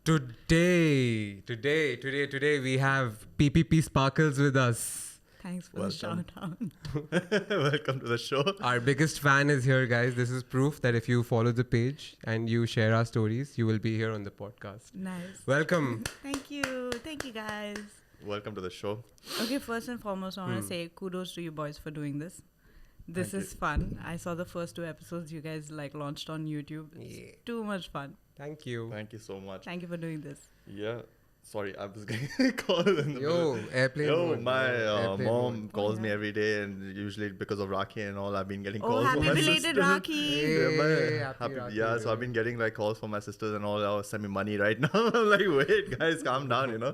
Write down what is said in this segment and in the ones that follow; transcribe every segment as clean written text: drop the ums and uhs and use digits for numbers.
Today we have PPP Sparkles with us. Thanks for the shout out. Welcome to the show. Our biggest fan is here, guys. This is proof that if you follow the page and you share our stories, you will be here on the podcast. Nice. Welcome. Thank you guys. Welcome to the show. Okay, first and foremost, I want to say kudos to you boys for doing this. This is fun. I saw the first 2 episodes you guys launched on YouTube. It's too much fun. Thank you. Thank you so much. Thank you for doing this. Yeah. Sorry, I was getting a call in the middle. Airplane mode. My Airplane mom mode. calls me every day, and usually because of Rakhi and all, I've been getting calls happy from my belated sisters. Rakhi. Hey, Happy- happy Rakhi, yeah, so I've been getting calls from my sisters and all. Oh, send me money right now. I'm like, wait, guys, calm down,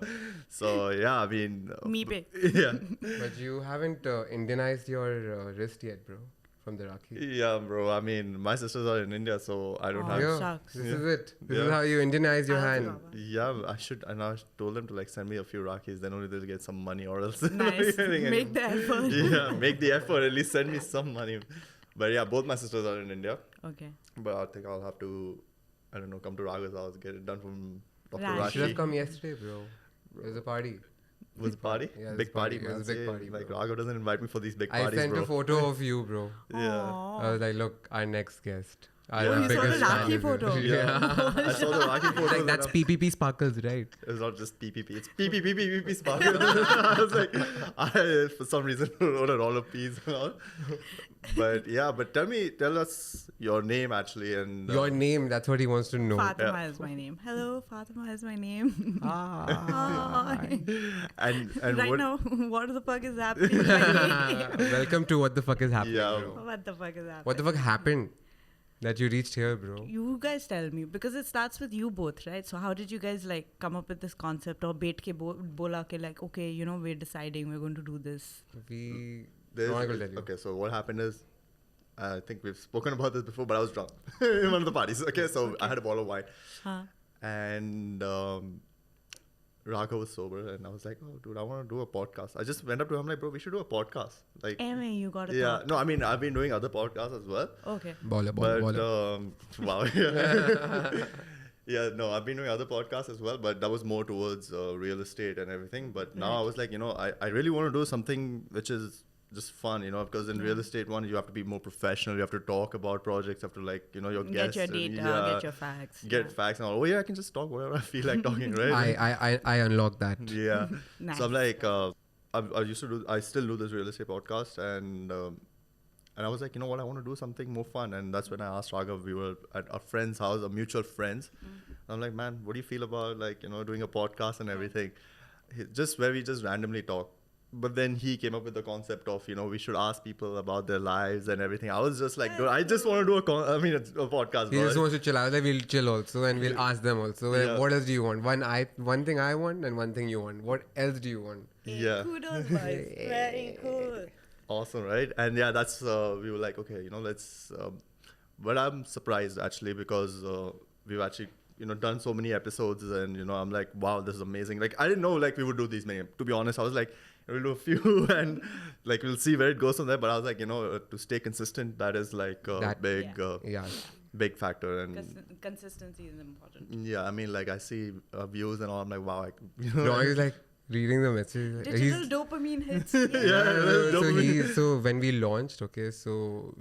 So yeah, I mean, Me pay. yeah, But you haven't Indianized your wrist yet, bro, from the Rakhi. yeah, bro. I mean, my sisters are in India, so I don't have. Yeah, shucks. this is it. This Yeah. is how you Indianize your hand. Yeah, I should. And I told them to send me a few Rakhis. Then only they'll get some money, or else. Nice. Make the effort. Yeah, make the effort. At least send me some money. But yeah, both my sisters are in India. Okay. But I think I'll have to, I don't know, come to Raghav's house, get it done from Dr. Right. You should have Rashi. come yesterday, bro. It was a party. Was a party? Yeah, it was Big party. party. Yeah, it was a big party, Like bro. Raghav doesn't invite me for these big I parties, sent bro. a photo of you, bro. Yeah. I was like, look, our next guest. Our Oh, you saw the biggest fan Rakhi is photo? here. Yeah. I saw the Rakhi photo. Like, that's PPP Sparkles, right? It's not just PPP. It's PPP Sparkle. I was like, I for some reason wrote a roll of P's and all. But yeah, but tell us your name actually and Your name, that's what he wants to know. Fatima is my name. Hello, Fatima is my name. Ah. Hi. and Right what, now, what the fuck is happening? What Welcome to What the Fuck is happening, Yeah. bro. the fuck is happening? What the fuck happened that you reached here, bro? You guys tell me, because it starts with you both, right? So how did you guys come up with this concept, or bait ke bola ke okay, we're deciding we're going to do this? Raunak will tell you. okay, so what happened is, I think we've spoken about this before, but I was drunk in one of the parties. Okay, so I had a bottle of wine, Huh? and Raaghav was sober, and I was like, oh, dude, I want to do a podcast. I just went up to him like, bro, we should do a podcast. Like, You got it. yeah, no, I mean, I've been doing other podcasts as well. Okay. Baller. Wow. Yeah, no, I've been doing other podcasts as well, but that was more towards real estate and everything. But now I was like, I really want to do something which is just fun, because in real estate you have to be more professional. You have to talk about projects. You have to your guests. Get your data, get your facts. Get facts and all. Oh yeah, I can just talk whatever I feel like talking, right? I unlocked that. Yeah. Nice. So I'm like, I still do this real estate podcast, and I was like, you know what, I want to do something more fun. And that's when I asked Raaghav. We were at our friend's house, a mutual friends. I'm like, man, what do you feel about doing a podcast and everything? Just where we just randomly talk. But then he came up with the concept of, we should ask people about their lives and everything. I was just like, dude, I just want to do a podcast. He just wants to chill. I was like, we'll chill also, and we'll ask them also. Like, Yeah. what else do you want? One thing I want, and one thing you want. What else do you want? Yeah. Kudos, guys. Very cool. Awesome, right? And yeah, that's, we were like, okay, let's, but I'm surprised actually because we've actually, done so many episodes and, I'm like, wow, this is amazing. Like, I didn't know we would do these many. To be honest, I was like, we'll do a few and we'll see where it goes from there. But I was like, to stay consistent, that is a big, Yeah. big factor. And Consistency is important. yeah, I mean, I see views and all. I'm like, wow. No, he's like reading the message. Digital dopamine hits. So when we launched, okay, so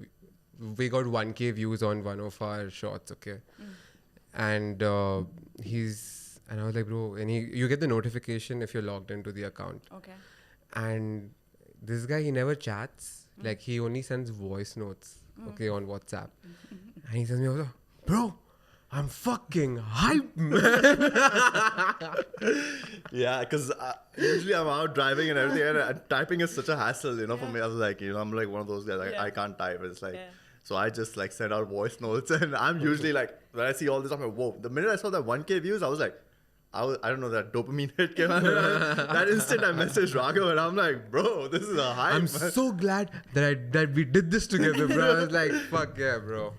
we got 1K views on one of our shots, okay, and and I was like, bro, and you get the notification if you're logged into the account. Okay. And this guy, he never chats. Like, he only sends voice notes, okay, on WhatsApp. And he sends me also, bro, I'm fucking hype, man. Yeah, because usually I'm out driving and everything, and typing is such a hassle, for me. I was like, I'm like one of those guys, I can't type. It's like, so I just send out voice notes, and I'm usually like, when I see all this, I'm like, whoa. The minute I saw that 1K views, I was like, I don't know, that dopamine hit came out. That instant I messaged Raaghav and I'm like, bro, this is a hype. I'm so glad that we did this together, bro. I was like, fuck yeah, bro.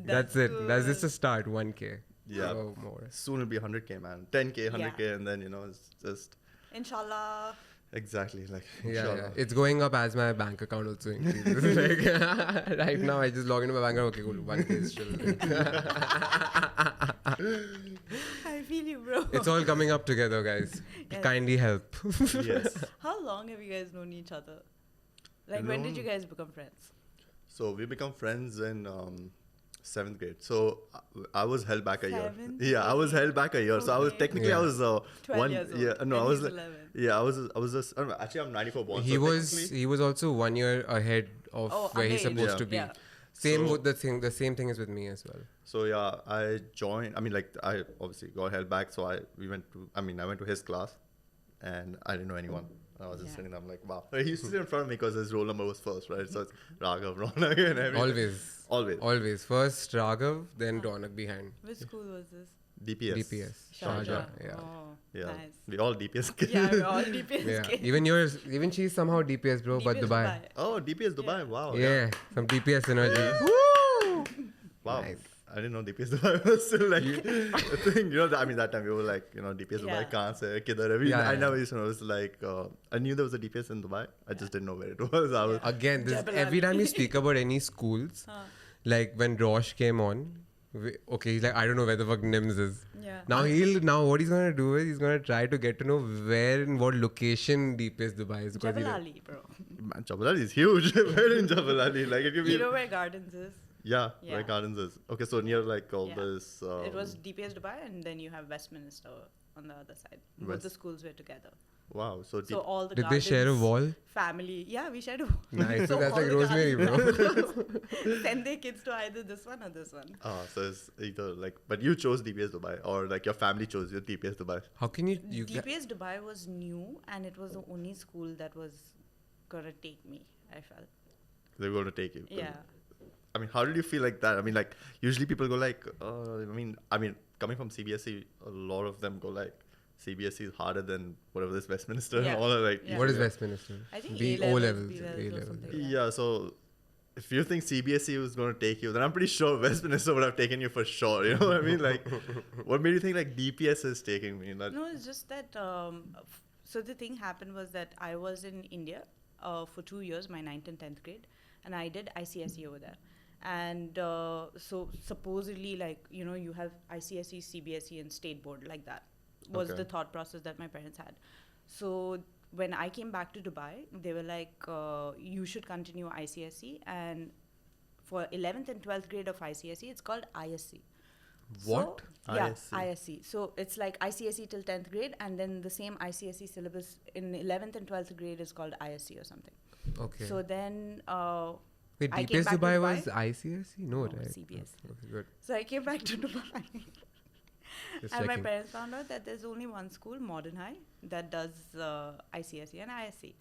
That's it. Good. That's just a start, 1K. Yeah. Oh, more. Soon it'll be 100K, man. 10K, 100K, and then, it's just... Inshallah. Exactly. Like, Yeah, inshallah. it's going up as my bank account also increases. Like, right now, I just log into my bank account. Okay, cool. 1K is still. I feel you, bro. It's all coming up together, guys. Yes. Kindly help. Yes. How long have you guys known each other? Like, when did you guys become friends? So we become friends in 7th grade. So I was held back a year. Seventh Yeah, I was held back a year. So I was Okay. technically Yeah. I was 12 years old. Yeah, no, and I was he's like 11. yeah, I was just I don't know, actually I'm 94 born. he so was technically- also 1 year ahead of where he's underage. supposed Yeah. to be. Yeah. Same So- with the same thing is with me as well. So yeah, I joined. I mean, like I obviously got held back. So I went to his class, and I didn't know anyone. I was just Yeah. sitting there. I'm like, wow. He used to sit in front of me because his roll number was first, right? So it's Raaghav, Raunak, and everything. Always. Always. First Raghav, then Raunak behind. Which school was this? DPS. DPS. Sharjah. Sharjah. Yeah. Oh, Yeah. nice. We all DPS kids. Yeah, we're all DPS Yeah. kids. Even she's somehow DPS, bro, but DPS Dubai. Oh, DPS Dubai. Yeah. Wow. Yeah, some DPS energy. Wow. Nice. I didn't know DPS Dubai was still like a thing. You know, I mean, that time we were like, DPS Dubai, Yeah. can't say, kidhar hai. Yeah, I yeah. never used to know. It was like, I knew there was a DPS in Dubai. I just didn't know where it was. I was Again, Jebel every Ali. time you speak about any schools, like when Rosh came on, he's like, I don't know where the fuck NIMS is. Yeah. Now what he's gonna do is he's gonna try to get to know where in what location DPS Dubai is. Because Jebel Ali, bro. Man, Jebel Ali is huge. Where in Jebel Ali? Like it could be. You know where Gardens is? Yeah, Yeah. where Gardens is. Okay, so near like all Yeah. this. It was DPS Dubai, and then you have Westminster on the other side. Both West- the schools were together. Wow. So, So all the did they share a Gardens wall? family. Yeah, we shared a wall. Nice. So that's all like the Rosemary, Gardens bro. send their kids to either this one or this one. so it's either like, but you chose DPS Dubai, or like your family chose your DPS Dubai. How can you DPS Dubai was new, and it was the only school that was gonna take me. I felt. They're going to take you. Yeah. I mean, how did you feel like that? I mean, like usually people go like, I mean, coming from CBSE, a lot of them go like, CBSE is harder than whatever this Westminster Yeah. and all that. Like, Yeah. What is Westminster? I think B A-levels, O levels. B-levels A or levels. something. Yeah. So if you think CBSE was going to take you, then I'm pretty sure Westminster would have taken you for sure. You know what I mean? Like, what made you think like DPS is taking me? That, No, it's just that. So the thing happened was that I was in India for 2 years, my 9th and 10th grade, and I did ICSE over there. And so supposedly, like, you have ICSE, CBSE, and state board, like that was Okay. the thought process that my parents had. So when I came back to Dubai, they were like, you should continue ICSE, and for 11th and 12th grade of ICSE, it's called ISC. What? So, yeah, ISC. ISC. So it's like ICSE till 10th grade, and then the same ICSE syllabus in 11th and 12th grade is called ISC or something. Okay. So then, Wait, I came DPS back to Dubai Dubai. was ICSE? No, No, right? CBSE. Okay, good. so I came back to Dubai, Just and my checking. parents found out that there's only one school, Modern High, that does ICSE and ISC.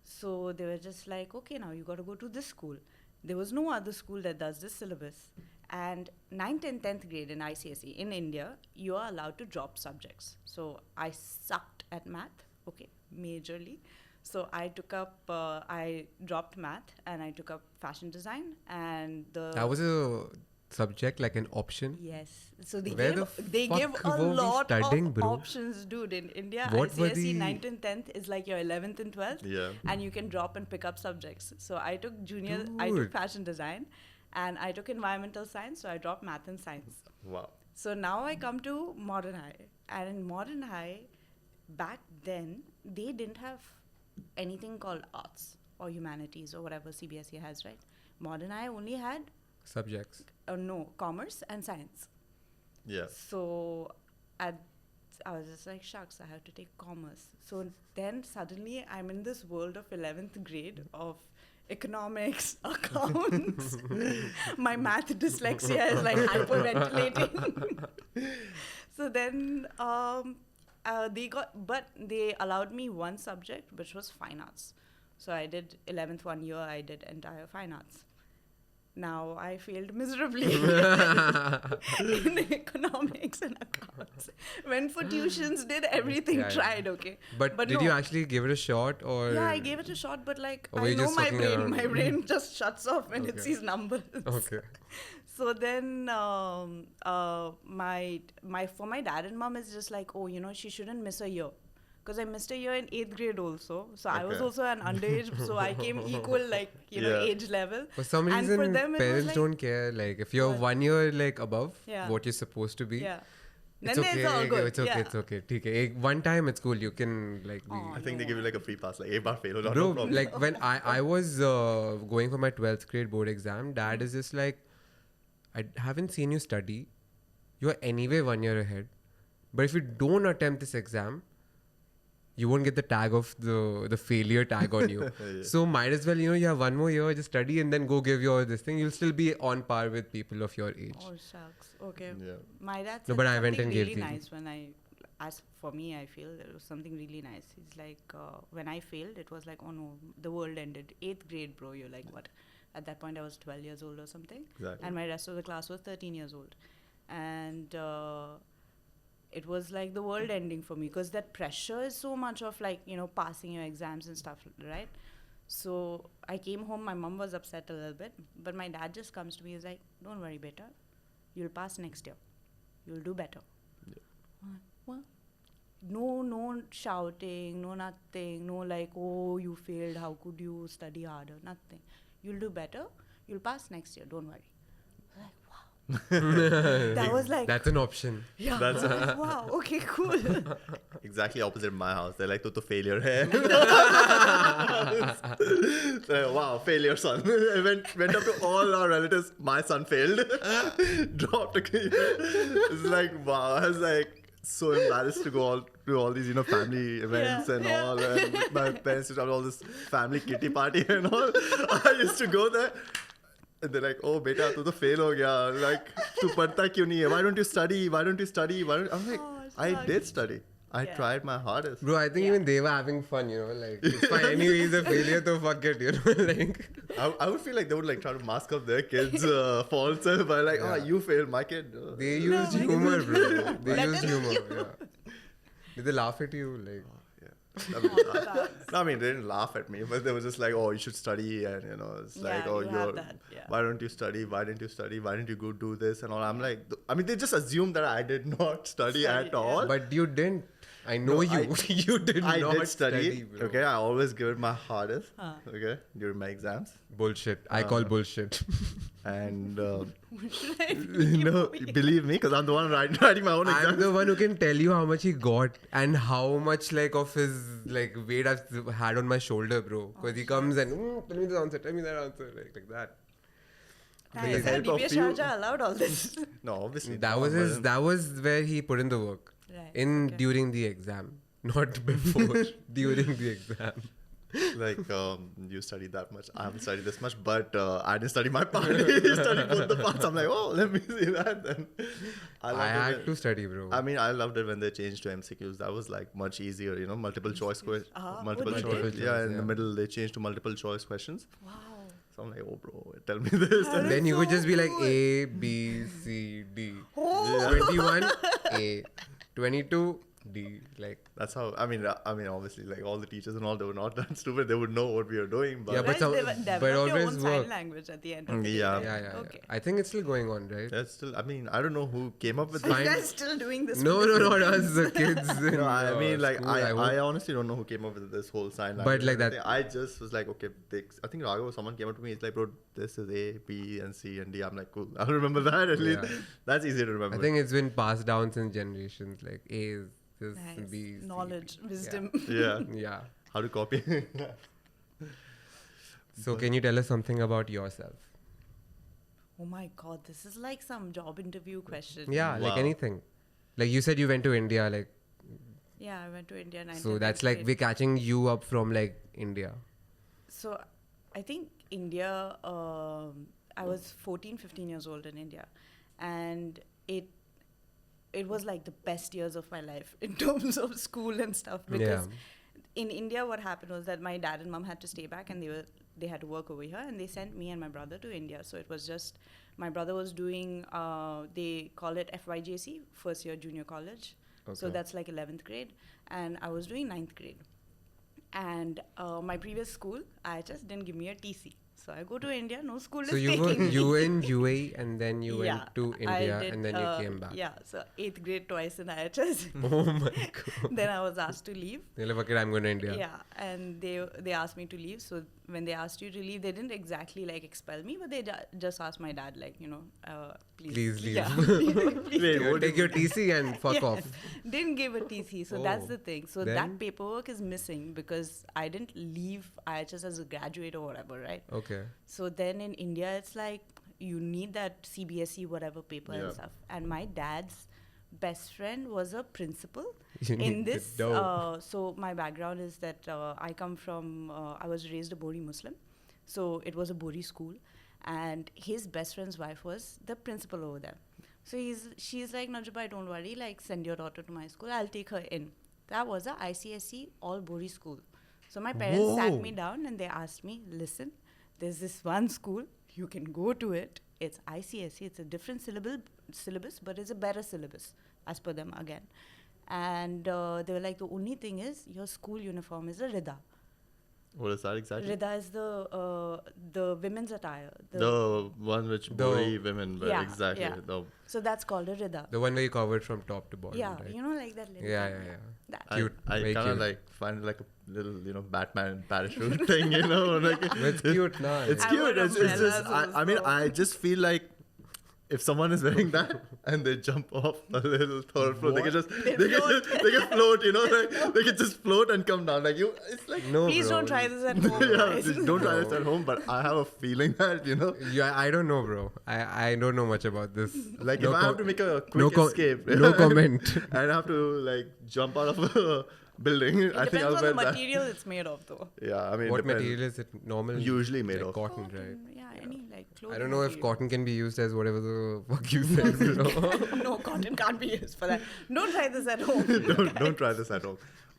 So they were just like, okay, now you got to go to this school. There was no other school that does this syllabus. And 9th and 10th grade in ICSE in India, you are allowed to drop subjects. So I sucked at math, okay, majorly. So I took up, I dropped math and I took up fashion design, and That was a subject, like an option. Yes. So they Where they the give fuck a were we lot studying, of bro? options, dude. In India, What were ICSE the- 9th and 10th is like your 11th and 12th, yeah. and you can drop and pick up subjects. So I took I took Dude. fashion design, and I took environmental science, so I dropped math and science. Wow. So now I come to Modern High, and in Modern High, back then, they didn't have anything called arts or humanities or whatever CBSE has, right? Modern High only had, Subjects. commerce and science. Yeah. So I was just like, shucks, I have to take commerce. So then suddenly I'm in this world of 11th grade of economics, accounts. My math dyslexia is like hyperventilating. So then they allowed me one subject, which was fine arts. So I did 11th 1 year, I did entire fine arts. Now I failed miserably in economics and accounts. Went for tuitions, did everything, Yeah, yeah. tried, okay. But did no. you actually give it a shot, or? Yeah, I gave it a shot, but like Or were I you know just my fucking brain. around? My brain just shuts off when it Okay. sees numbers. Okay. So then my for my dad and mom is just like, oh, she shouldn't miss a year. because I missed a year in 8th grade also. So I was Okay. also an underage, so I came equal, like, you know, Yeah. age level. For some And for reason, them, it was parents like- don't care. Like, if you're What? 1 year like above Yeah. what you're supposed to be, Yeah. it's Then okay. it's all good. It's okay. Yeah. It's okay. Okay. One time it's cool. You can like be. Aw. I think they No. give you like a free pass, like एक बार fail हो जाओ, Bro, no problem. like when I was going for my 12th grade board exam, dad is just like, I haven't seen you study. You are anyway 1 year ahead. But if you don't attempt this exam, you won't get the tag of the failure tag on you. Yeah. So might as well, you have 1 more year, just study and then go give your this thing. You'll still be on par with people of your age. Oh, shucks. Okay. Yeah. My dad No, said but I went something and gave really the- nice when as for me, I feel it was something really nice. He's like, when I failed, it was like, oh no, the world ended. 8th grade, bro. You're like, what? At that point, I was 12 years old or something. Exactly. And my rest of the class was 13 years old. And it was like the world ending for me, because that pressure is so much of like, passing your exams and stuff, right? So I came home, my mom was upset a little bit, but my dad just comes to me, he's like, don't worry, beta, you'll pass next year. You'll do better. Yeah. I'm like, what? No shouting, no nothing, no like, oh, you failed, how could you study harder? Nothing. You'll do better, you'll pass next year, don't worry. I'm like, wow. That was like, That's an option. yeah, That's- I was like, wow, okay, cool. Exactly opposite of my house. They're like, "Tu to failure hai." So, wow, failure son. I went up to all our relatives. My son failed. Dropped a kid. It's like, wow. I was like so embarrassed to go to all these, family events and all. And my parents used to have all this family kitty party and all. I used to go there. And they're like, oh, beta, tu to fail ho gaya. Like, tu padta kyun nahi hai? Why don't you study? Why don't you study? I'm like, Oh, I shucks. did study. I Yeah. tried my hardest. Bro, I think Yeah. even they were having fun, like, it's fine. Anyway, he's a failure, so fuck it, like. I would feel like they would like try to mask up their kids' faults by like, oh, Yeah. you failed, my kid. They used humor, bro. They Let used them humor, yeah. Did they laugh at you? Like, I mean, no, I mean, they didn't laugh at me, but they were just like, oh, you should study, and it's like, Yeah, oh, you have that, yeah. why don't you study? Why didn't you study? Why didn't you go do this and all? I'm like, I mean, they just assume that I did not study Study, at all. but you didn't. I know No, you. You did I not did study. bro. Okay, I always give it my hardest. Huh. Okay, during my exams, Bullshit. I call bullshit. and Should I no, believe me, because I'm the one writing my own I'm exams. the one who can tell you how much he got and how much like of his like weight I've had on my shoulder, bro. Because he comes and tell me the answer, tell me that answer, like that. Thanks, With the help of DPS you- Sharjah allowed all this. No, obviously That not, was his. but- That was where he put in the work. Right, In okay. during the exam, not before. During the exam. Like you studied that much. I haven't studied this much, but I didn't study my part. You studied both the parts. I'm like, oh, let me see that. Then I loved it had when- to study, bro. I mean, I loved it when they changed to MCQs. That was like much easier, multiple choice questions. Multiple what choice. did they? Yeah, in Yeah. the middle they changed to multiple choice questions. Wow. So I'm like, oh, bro, tell me this. That Then you so could just be like cool. A, B, C, D. Oh. 21, A. 22, D. Like, That's how. I mean, obviously, like all the teachers and all, they were not that stupid. They would know what we were doing. But Yeah, but Guys, some- develop but your always own work. sign language at the end of the day. Yeah. right? yeah. Okay. I think it's still going on, right? that's still. I mean, I don't know who came up with Are you Fine. guys still doing this? No, with not this? us, the kids. In, No, I mean, like, school, I hope. honestly don't know who came up with this whole sign language. But, like, and that- everything. I just was like, okay, I think Raaghav or someone came up to me. He's like, bro, this is A, B, and C, and D. I'm like, cool. I'll remember that at least. Yeah. That's easy to remember. I think it's been passed down since generations. Like A is this, Nice. B is C, Knowledge, D. wisdom. Yeah. Yeah. How to copy. So can you tell us something about yourself? Oh my god, this is like some job interview question. Yeah, like Wow. anything. Like you said, you went to India. Like Yeah, I went to India. 9th so, and that's 10th like grade. we're catching you up from like India. So, I think India, I was 14, 15 years old in India. And it was like the best years of my life in terms of school and stuff. Because in India, what happened was that my dad and mom had to stay back and they had to work over here. And they sent me and my brother to India. So it was just, my brother was doing, they call it FYJC, first year junior college. So Okay. that's like 11th grade. And I was doing 9th grade. And my previous school, IHS, didn't give me a TC. So I go to India, no school So is you were taking me. you were in UAE and then you Yeah, went to I India did, and then you came back. Yeah, so 8th grade twice in IHS. Oh my god. Then I was asked to leave. You're like, okay, I'm going to India. Yeah, and they asked me to leave. So when they asked you to leave, they didn't exactly like expel me, but they just asked my dad, like, Please leave. Yeah, please Wait, do. what Take your TC and fuck Yes. off. Didn't give a TC, so that's Oh. the thing. So Then? that paperwork is missing because I didn't leave IHS as a graduate or whatever, right? Okay. So then in India, it's like you need that CBSE whatever paper Yeah. and stuff. And my dad's best friend was a principal You in need the this. dough. So my background is that I come from, I was raised a Bori Muslim. So it was a Bori school. And his best friend's wife was the principal over there. So she's like, Najibhai, don't worry, like send your daughter to my school. I'll take her in. That was a ICSE all Bori school. So my parents sat Whoa. me down and they asked me, listen, there's this one school, you can go to it. It's ICSE, it's a different syllabus, but it's a better syllabus as per them again. And they were like, the only thing is your school uniform is a Rida. What is that exactly? Rida is the women's attire. The one which Bori women wear, Yeah, exactly. yeah. So that's called a Rida. The one where you covered from top to bottom. Yeah, right? you know, like that little Yeah, thing, yeah, yeah. That. Cute, I very kind of cute. like find it like a little, Batman parachute thing, like It's cute, nah. it's I cute. want It's umbrellas just, I mean, also. I just feel like if someone is wearing that and they jump off a little third floor, they can just They they float. can float, like they can just float and come down. Like it's like No, Please bro. don't try this at home. yeah, guys. just don't try this at home. But I have a feeling that Yeah, I don't know, bro. I don't know much about this. like No if I have com- to make a no quick escape, no comment. and I have to like jump out of a building. It I think depends I'll on wear the that. material it's made of, though. Yeah, I mean, What depends. material is it? Normal? Usually made like of cotton, right? Yeah, any like clothing. I don't know if material. cotton can be used as whatever the fuck you said, bro. No, cotton can't be used for that. Don't try this at home. don't try this at home.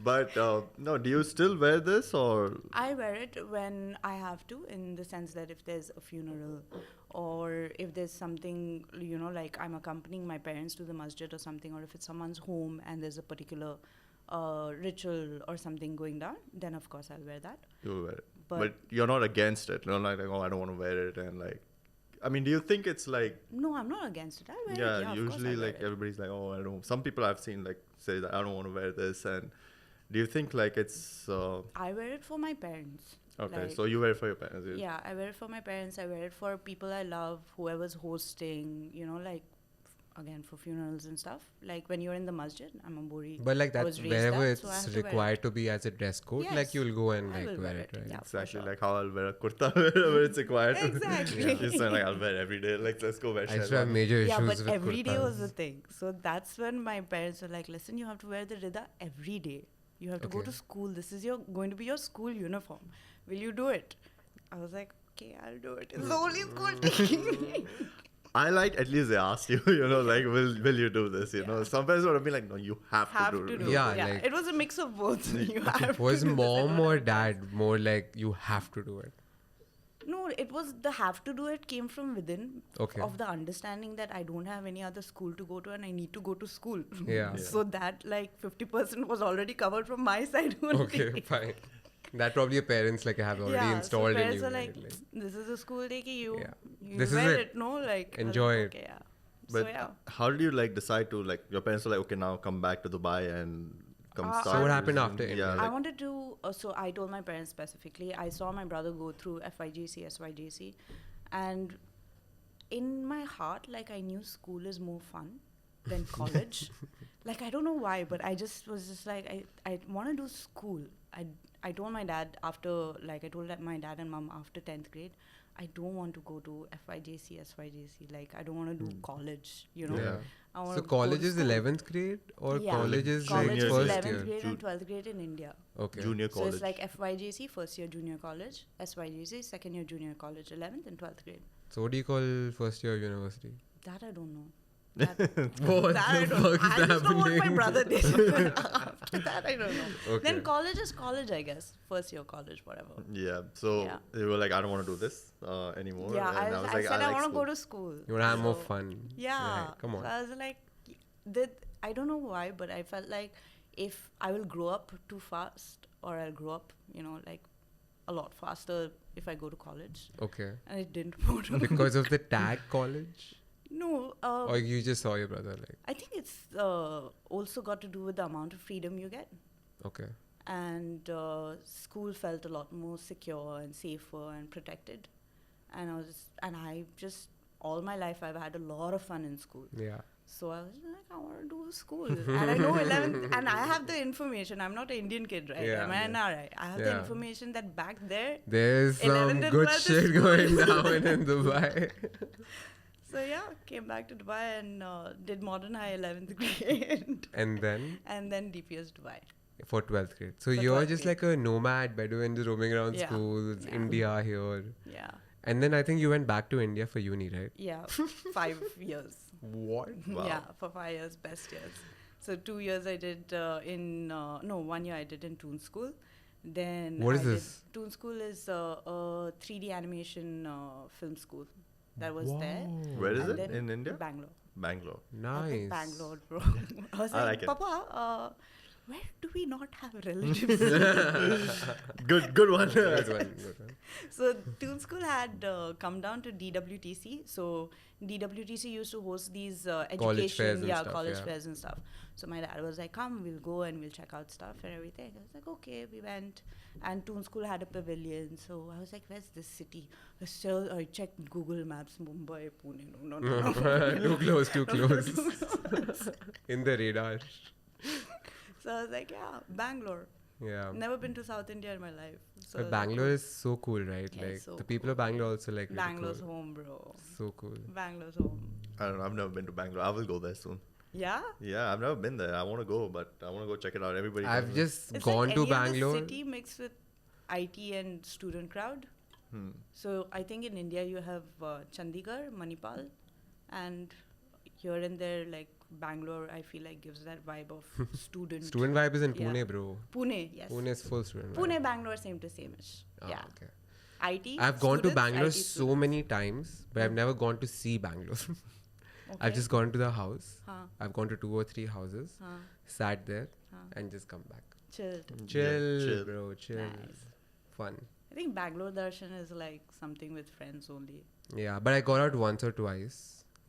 But no, do you still wear this or? I wear it when I have to, in the sense that if there's a funeral or if there's something, like I'm accompanying my parents to the masjid or something, or if it's someone's home and there's a particular ritual or something going down, then of course I'll wear that. You'll wear it. But- But you're not against it. You're not like, oh, I don't want to wear it. And like, I mean, do you think it's like, No, I'm not against it. I'll wear it. yeah, Yeah, of course usually I'll wear like it. everybody's like, oh, I don't. Some people I've seen like say that I don't want to wear this. And do you think like it's, I wear it for my parents. okay, Like- so you wear it for your parents? Yeah, I wear it for my parents. I wear it for people I love, whoever's hosting, like, again, for funerals and stuff. Like, when you're in the masjid, I'm a Bori. But like I that, was raised wherever that, so I it's have to wear it. required to be as a dress code, like Yes, you'll go and I like will wear wear it, it, right? yeah. for Exactly sure. like how I'll wear a kurta whenever it's required. Exactly. It's not like I'll wear every day. Like, let's go wear I used to have sherwani. major Yeah, issues but with every day was the kurtas. thing. So that's when my parents were like, listen, you have to wear the rida every day. You have to go Okay. to school. This is going to be your school uniform. Will you do it? I was like, okay, I'll do it. It's the only school taking me. I like at least they asked you, like will you do this? Some parents would have been like, no, you have Have to to do do it. Yeah, it. Yeah, like- it was a mix of both. You have to Was do this. I mom don't or have- dad more like you have to do it? No, it was the have to do it came from within Okay. of the understanding that I don't have any other school to go to and I need to go to school. Yeah. So that like 50% was already covered from my side only. Okay, fine. That probably your parents like have already yeah, installed so in parents you. are like, right? this is a school day ki you, Yeah. you This is wear it. no? Like I was Enjoy like, it. Okay, yeah. But so yeah. how did you like decide to like your parents were like, okay, now come back to Dubai and come So start? what happened this after and- India? Yeah, I like, wanted to, so I told my parents specifically, I saw my brother go through FYGC, SYGC, and in my heart, like I knew school is more fun than college. Like I don't know why, but I just was just like, I want to do school. I told my dad after, like I told my dad and mom after 10th grade, I don't want to go to FYGC, SYGC. Like I don't want to do college, Yeah. I wanna So go college to is school. 11th grade or Yeah. college is College like is Junior- first 11th year? grade Ju- and 12th grade in India. Okay. junior So college. it's like FYGC, first year junior college, SYGC, second year junior college, 11th and 12th grade. So what do you call first year university? That I don't know. That, What that I the don't know. fuck is I just know what my happening? brother did. After that, I don't know. Okay. Then college is college, I guess. First year college, whatever. Yeah. So Yeah. they were like, I don't want to do this anymore. Yeah, and I like, said I like want to school. go to school. You want to have more So- fun. Yeah. Right, come on. So I was like, I don't know why, but I felt like if I will grow up too fast or I'll grow up, like a lot faster if I go to college. Okay. And it didn't motor. Because of the tag college? No. Or you just saw your brother like? I think it's also got to do with the amount of freedom you get. Okay. And school felt a lot more secure and safer and protected. And I just all my life I've had a lot of fun in school. Yeah. So I was like, I want to do school. And I know 11th, and I have the information. I'm not an Indian kid, right? Yeah. I'm an NRI. I have the Yeah. information that back there, There's some 11th and good 12th shit is going down in Dubai. so yeah, came back to Dubai and did Modern High 11th grade. And then And then DPS Dubai. for 12th grade. So For you're 12th just grade. like a nomad Bedouin just roaming around Yeah. schools, Yeah. India here. Yeah. And then I think you went back to India for uni, right? Yeah. 5 years. What? Wow. Yeah, for 5 years, best years. So 2 years I did 1 year I did in Toon School. Then What is I did- this? Toon School is a 3D animation film school that was there. Where is And it? then In India? Bangalore. Bangalore. I think Nice. Bangalore, bro. I was I like, like it. Papa, where do we not have relatives? Good one. Good one. So Toon School had come down to DWTC. So DWTC used to host these College fairs education, and stuff, college yeah. fairs and stuff. So my dad was like, "Come, we'll go and we'll check out stuff and everything." I was like, "Okay." We went, and Toon School had a pavilion. So I was like, "Where's this city?" I checked Google Maps, Mumbai, Pune. No. Too close, too close. In the radar. So I was like, "Yeah, Bangalore." Yeah. Never been to South India in my life. So But Bangalore is so cool, right? Yeah, like it's so the people of Bangalore also like really Bangalore's cool. home, bro. So cool. Bangalore's home. I don't know. I've never been to Bangalore. I will go there soon. Yeah. Yeah, I've never been there. I want to go, but I want to go check it out. Everybody. I've knows. just It's gone like to any other Bangalore. city mixed with IT and student crowd. Hmm. So I think in India you have Chandigarh, Manipal, and here and there like Bangalore. I feel like gives that vibe of student. Student vibe is in Yeah. Pune, bro. Pune, yes. Pune is full student Pune, vibe. Bangalore, same to same-ish. Ah, Yeah. okay. IT. I've gone to students, Bangalore IT so students. many times, but I've never gone to see Bangalore. I've Okay. just gone to the house. Huh, I've gone to 2 or 3 houses, huh, sat there, huh. and just come back. Chilled. Chill, chill. bro. Chill. Nice. Fun. I think Bangalore darshan is like something with friends only. Yeah, but I got out once or twice.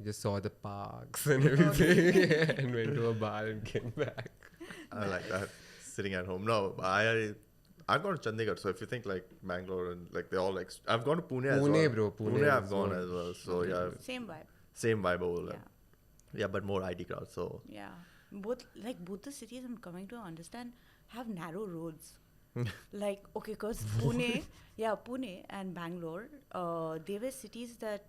Just saw the parks and everything, and went to a bar and came back. I like that. Sitting at home. No, I've gone to Chandigarh. So if you think like Bangalore and like they all like, I've gone to Pune as well. Pune, bro. Pune I've is gone one. as well. So yeah, Same vibe. same vibe over there. Yeah. Yeah, but more IT crowd. So Yeah. Both the cities I'm coming to understand have narrow roads. Like, okay, because Pune and Bangalore, they were cities that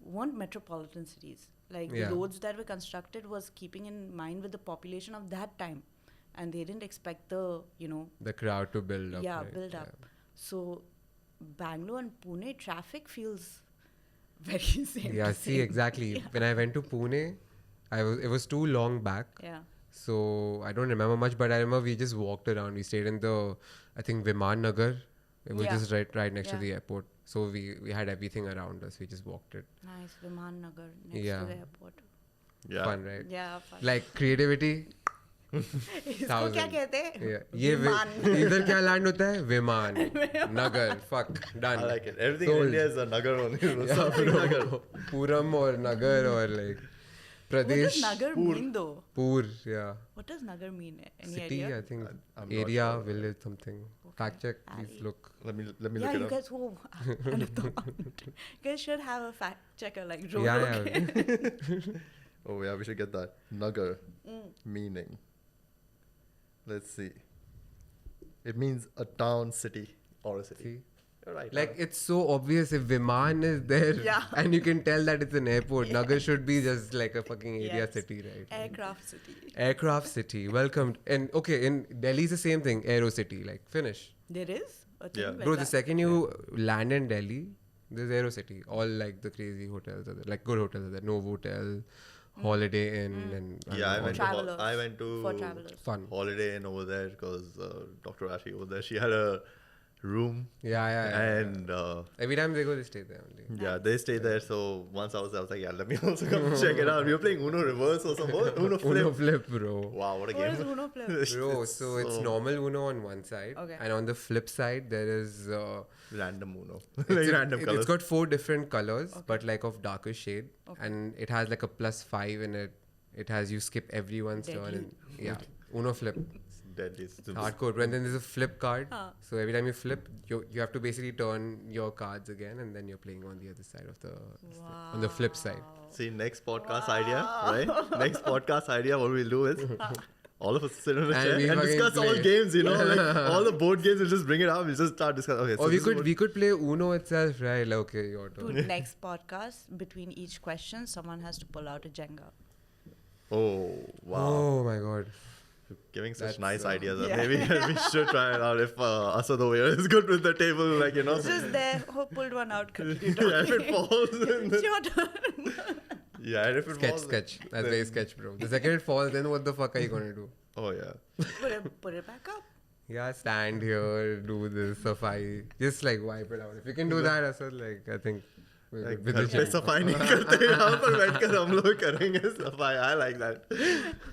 weren't metropolitan cities. Like, Yeah. the roads that were constructed was keeping in mind with the population of that time. And they didn't expect the, The crowd to build up. Yeah, right? build up. So, Bangalore and Pune traffic feels very same. Yeah, to see, same. exactly. Yeah. When I went to Pune, it was too long back. Yeah. So I don't remember much, but I remember we just walked around. We stayed in I think Viman Nagar. It was Yeah. just right next to Yeah. the airport. So we had everything around us. We just walked it. Nice. Viman Nagar next Yeah. to the airport. yeah. Fun, right? Yeah, fun. Like creativity. इसको क्या 1000. कहते हैं? Yeah. ये विमान. इधर क्या land होता है? विमान. Nagar. Fuck. Done. I like it. Everything Sold. in India is a nagar only. Yeah, Something bro. nagar. Puram or Nagar or like What Pradesh. does Nagar mean though? Pur, yeah. What does Nagar mean? Any City, idea? I think. I'm not Area, sure. village, something. Fact check, please Alley. look. Let me Yeah, look you it up. guys you guys should have a fact checker like Joe. Yeah, okay? Oh yeah, we should get that. Nagar Mm. meaning. Let's see. It means a town, city, or a city. See? You're right. Like, it's so obvious if Viman is there Yeah. and you can tell that it's an airport. Yeah. Nagar should be just like a fucking area Yes. city, right? Aircraft city. Aircraft city. Welcome. And okay, in Delhi is the same thing. Aero city. Like, finish. There is a thing Yeah. like Bro, that. the second you land in Delhi, there's Aero City. All like the crazy hotels are there. Like good hotels are there. Novo Hotel, Holiday Inn, and Yeah, I all went that. Travelers. I went to for travelers. Fun. Holiday Inn over there because Dr. Ashi over there. She had a room. Yeah. And Every time they go, they stay there only. yeah, they stay there. So once I was like, yeah, let me also come check it out. We were playing Uno reverse or something. Uno flip. Uno flip, bro. Wow, what a What game. is Uno flip? Bro, so it's normal Uno on one side, Okay. and on the flip side there is Random Uno. it's Random colors. It's got 4 different colors, Okay. but like of darker shade, Okay. and it has like a +5 in it. It has you skip everyone's turn. Deadly. And, yeah, Uno flip. Deadly. It's Hardcore. And then there's a flip card. Huh. So every time you flip, you have to basically turn your cards again, and then you're playing on the other side of the on the flip side. See, next podcast idea, right? Next podcast idea, what we'll do is all of us sit on a And chair we and fucking discuss all play. games, you know, like all the board games, we'll just bring it up, we'll just start discussing. Okay, so Or this is what- we could play Uno itself, right? Like, okay, your To turn. next podcast, between each question, someone has to pull out a Jenga. Oh, wow. Oh my god. Giving such That's, nice ideas. Yeah. Maybe we should try it out if Asad over here is good with the table, like, you know. It's just there. Oh, pulled one out. Continue Yeah, if talking. it falls, then, It's your turn. yeah, and if it falls, Sketch. That's then- very sketch, bro. The second it falls, then what the fuck are you gonna do? Oh, yeah. Put it back up. Yeah, stand here, do this, safai. Just like wipe it out. If you can do that, Asad, like, I think we're Like, good घर with पे the सफाई नहीं करते यहाँ पर बैठकर हम लोग करेंगे सफाई. I like that.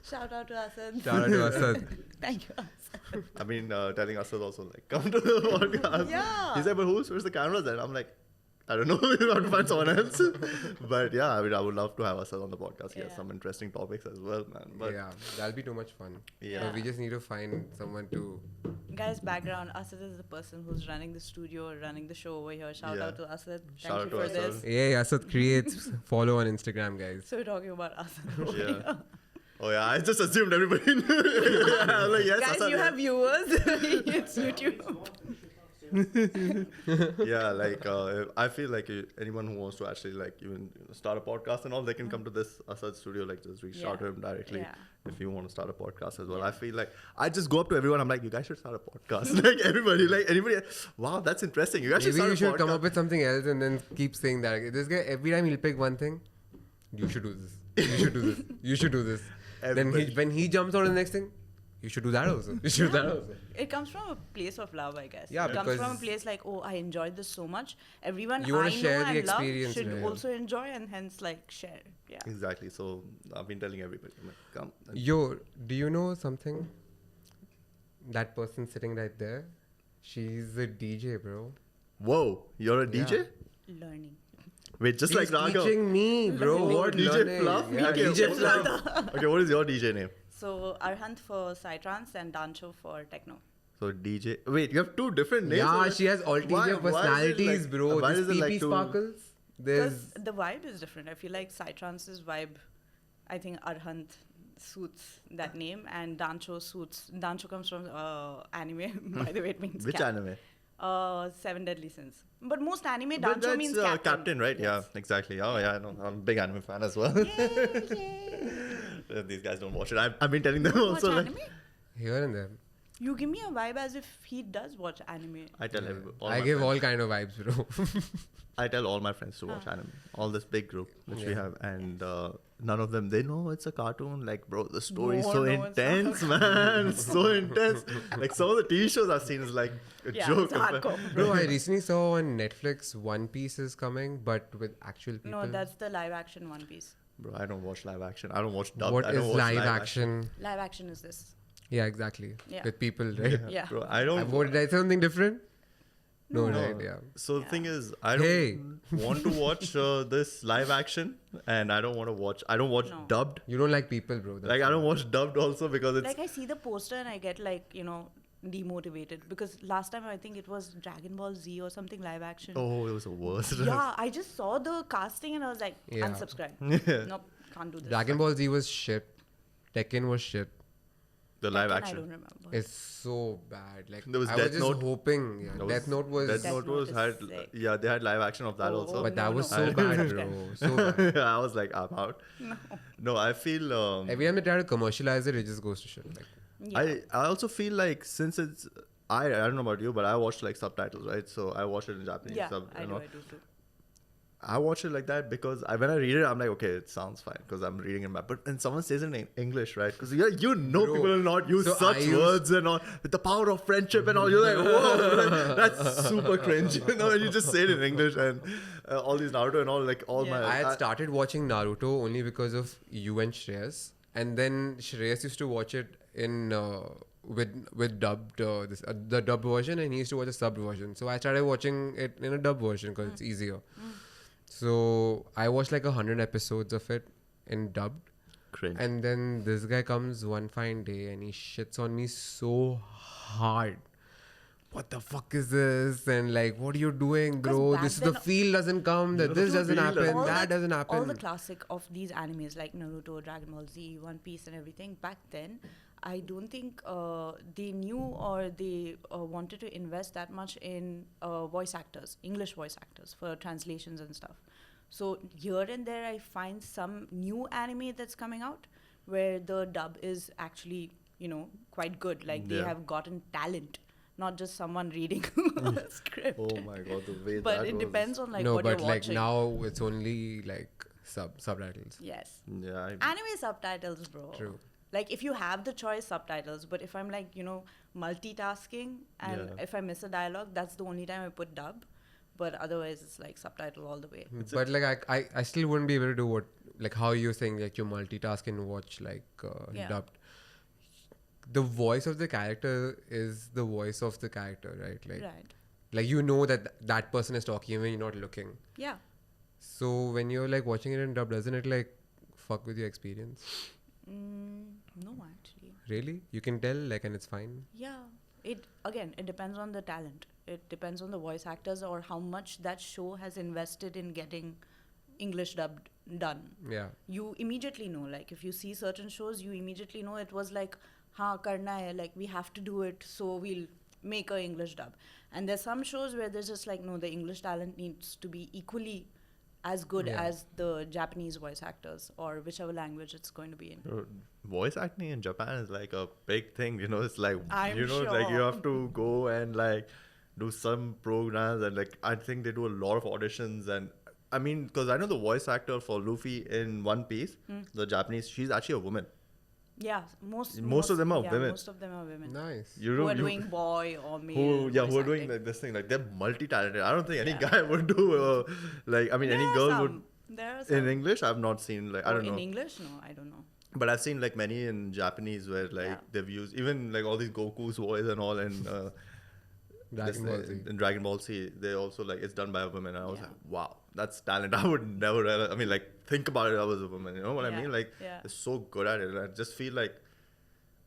Shout out to Asad. Shout out to Asad. Thank you, Asad. I mean, telling Asad also like, come to the podcast. Yeah. He said, but where's the cameras then? I'm like, I don't know. We'll have to find someone else. But yeah, I mean, I would love to have Asad on the podcast. He has Yeah. some interesting topics as well, man. But Yeah, that'll be too much fun. Yeah. But we just need to find someone to. Guys, background. Asad is the person who's running the studio, running the show over here. Shout Yeah. out to Asad. Shout Thank you out for to this. Asad. Yeah, Asad creates. Follow on Instagram, guys. So we're talking about Asad. over Yeah. here. Oh yeah, I just assumed everybody knew. Yeah, I was like, yes, Guys, Asad, you yeah. have viewers. It's YouTube. Yeah, like I feel like anyone who wants to actually like even start a podcast and all, they can come to this Asad studio. Like just reach out to him directly Yeah. if you want to start a podcast as well. Yeah. I feel like I just go up to everyone. I'm like, you guys should start a podcast. Like everybody, like anybody. Wow, that's interesting. You guys should Maybe start you a should podcast. come up with something else and then keep saying that. This guy, every time he'll pick one thing, you should do this. You should do this. You should do this. Then Everybody. when he jumps on the next thing, you should do that also. You should do that also. It comes from a place of love, I guess. Yeah, it comes from a because- place like, oh, I enjoyed this so much. Everyone You wanna I know share the and love experience, should right? also enjoy and hence like share. Yeah. Exactly. So I've been telling everybody, I'm like, come. And Yo, do you know something? That person sitting right there, she's a DJ, bro. Whoa, you're a DJ? Learning. Wait, just She's like Raaghav. teaching me, bro. What, DJ learning. Fluff? Yeah, Okay, DJ what- Fluff. Okay, what is your DJ name? So Arhant for Psytrance and Dancho for techno. So DJ. Wait, you have two different names. Yeah, Or- she has Why- ulterior why is it personalities, like- bro. why This is it like PP two- sparkles. Because There's the vibe is different. I feel like Psytrance's vibe, I think Arhant suits that name and Dancho suits. Dancho comes from anime, by the way, it means Which cat. anime? Seven Deadly Sins. But most anime, But Dancho that's means captain, right? Yes. Yeah, exactly. Oh yeah, no, I'm a big anime fan as well. These guys don't watch it. I've been telling them Watch also. Like, anime? here and there. You give me a vibe as if he does watch anime. I tell everybody. I give all kind of vibes, bro. I tell all my friends to watch anime. All this big group which we Yeah. have, and none of them they know it's a cartoon. Like, bro, the story is No, so no, it's not a intense, man. So intense. Like some of the TV shows I've seen is like a Yeah, joke. it's hardcore. Bro, I recently saw on Netflix One Piece is coming, but with actual people. No, that's the live action One Piece. Bro, I don't watch live action. I don't watch dubbed. What I is don't watch live action? Live action is this. Yeah, exactly. Yeah. With people, right? Yeah. Bro, I don't. What, did I say something different? No, No. right? Yeah. So the Yeah. thing is, I don't Hey. want to watch this live action, and I don't want to watch. I don't watch No. dubbed. You don't like people, bro. Like I don't watch dubbed also because it's Like I see the poster and I get like, demotivated because last time I think it was Dragon Ball Z or something live action. oh, it was the worst. Yeah, I just saw the casting and I was like, Yeah. unsubscribe. Yeah. Nope, can't do this. Dragon Ball Z was shit. Tekken was shit. The live Tekken, I action. don't remember. It's so bad. Like There was I Death was just Note. hoping. Yeah. That Death Note was. Death Death Note Note was is had sick. yeah, they had live action of that Oh, also. But that No, was no. so I- bad, bro. So bad. I was like, I'm out. No, I feel Every time they try to commercialize it, it just goes to shit. Like, Yeah. I also feel like since it's I don't know about you, but I watched like subtitles, right? So I watched it in Japanese Yeah, sub, I you do know. too. I watch it like that because when I read it, I'm like, okay, it sounds fine because I'm reading it. But when someone says it in English, right? Because you know Bro, people will not use so such words and all with the power of friendship and all. You're like, whoa, like, that's super cringe. You know, and you just say it in English and all these Naruto and all like all Yeah. my. I had started watching Naruto only because of you and Shreyas, and then Shreyas used to watch it in with dubbed the dubbed version, and he used to watch a subbed version. So I started watching it in a dubbed version because it's easier. So I watched like 100 episodes of it in dubbed, Cringe. and then this guy comes one fine day and he shits on me so hard. What the fuck is this? And like, what are you doing, 'Cause bro? back This is the then- feel doesn't come. That this doesn't feel happen. doesn't- That doesn't happen. All the classic of these animes like Naruto, Dragon Ball Z, One Piece, and everything. Back then, I don't think they knew or they wanted to invest that much in voice actors, English voice actors for translations and stuff. So here and there, I find some new anime that's coming out where the dub is actually, quite good. Like they Yeah. have gotten talent, not just someone reading a script. Oh my god, the way But that it was. depends on like no, what but you're like watching. now it's only like subtitles. Yes. Yeah, Anime subtitles, bro. True. Like if you have the choice, subtitles. But if I'm like, multitasking and Yeah. if I miss a dialogue, that's the only time I put dub. But otherwise, it's like subtitle all the way. But like I still wouldn't be able to do what like how you're saying like you multitask and watch like Yeah. dubbed. The voice of the character is the voice of the character, right? Like Right. like you know that person is talking even you're not looking. Yeah. So when you're like watching it in dub, doesn't it like fuck with your experience? No, actually. Really? You can tell like and it's fine. Yeah. It depends on the talent. It depends on the voice actors or how much that show has invested in getting English dubbed done. Yeah. You immediately know. Like if you see certain shows, you immediately know it was like, karna hai, like we have to do it, so we'll make a English dub. And there's some shows where there's just like, no, the English talent needs to be equally as good Yeah. as the Japanese voice actors or whichever language it's going to be in. voice acting in Japan is like a big thing. It's like I'm like you sure. have to go and like do some programs and like I think they do a lot of auditions and I mean because I know the voice actor for Luffy in One Piece, the Japanese, she's actually a woman. Yeah, most of them are women. Most of them are women. Nice. Who are doing boy or male. who voice are doing acting. like this thing, like they're multi-talented. I don't think any Yeah. guy would do like I mean any There are girl some. would There are some. in English. I've not seen like I Or don't know. In English? No, I don't know. But I've seen like many in Japanese where like Yeah. they've used even like all these Goku's voice and all and Dragon Ball Z. in Dragon Ball Z they also like it's done by a woman and I was Yeah. like wow, that's talent. I would never I mean like think about it, I was a woman, you know what I Yeah. mean, like Yeah. they're so good at it and I just feel like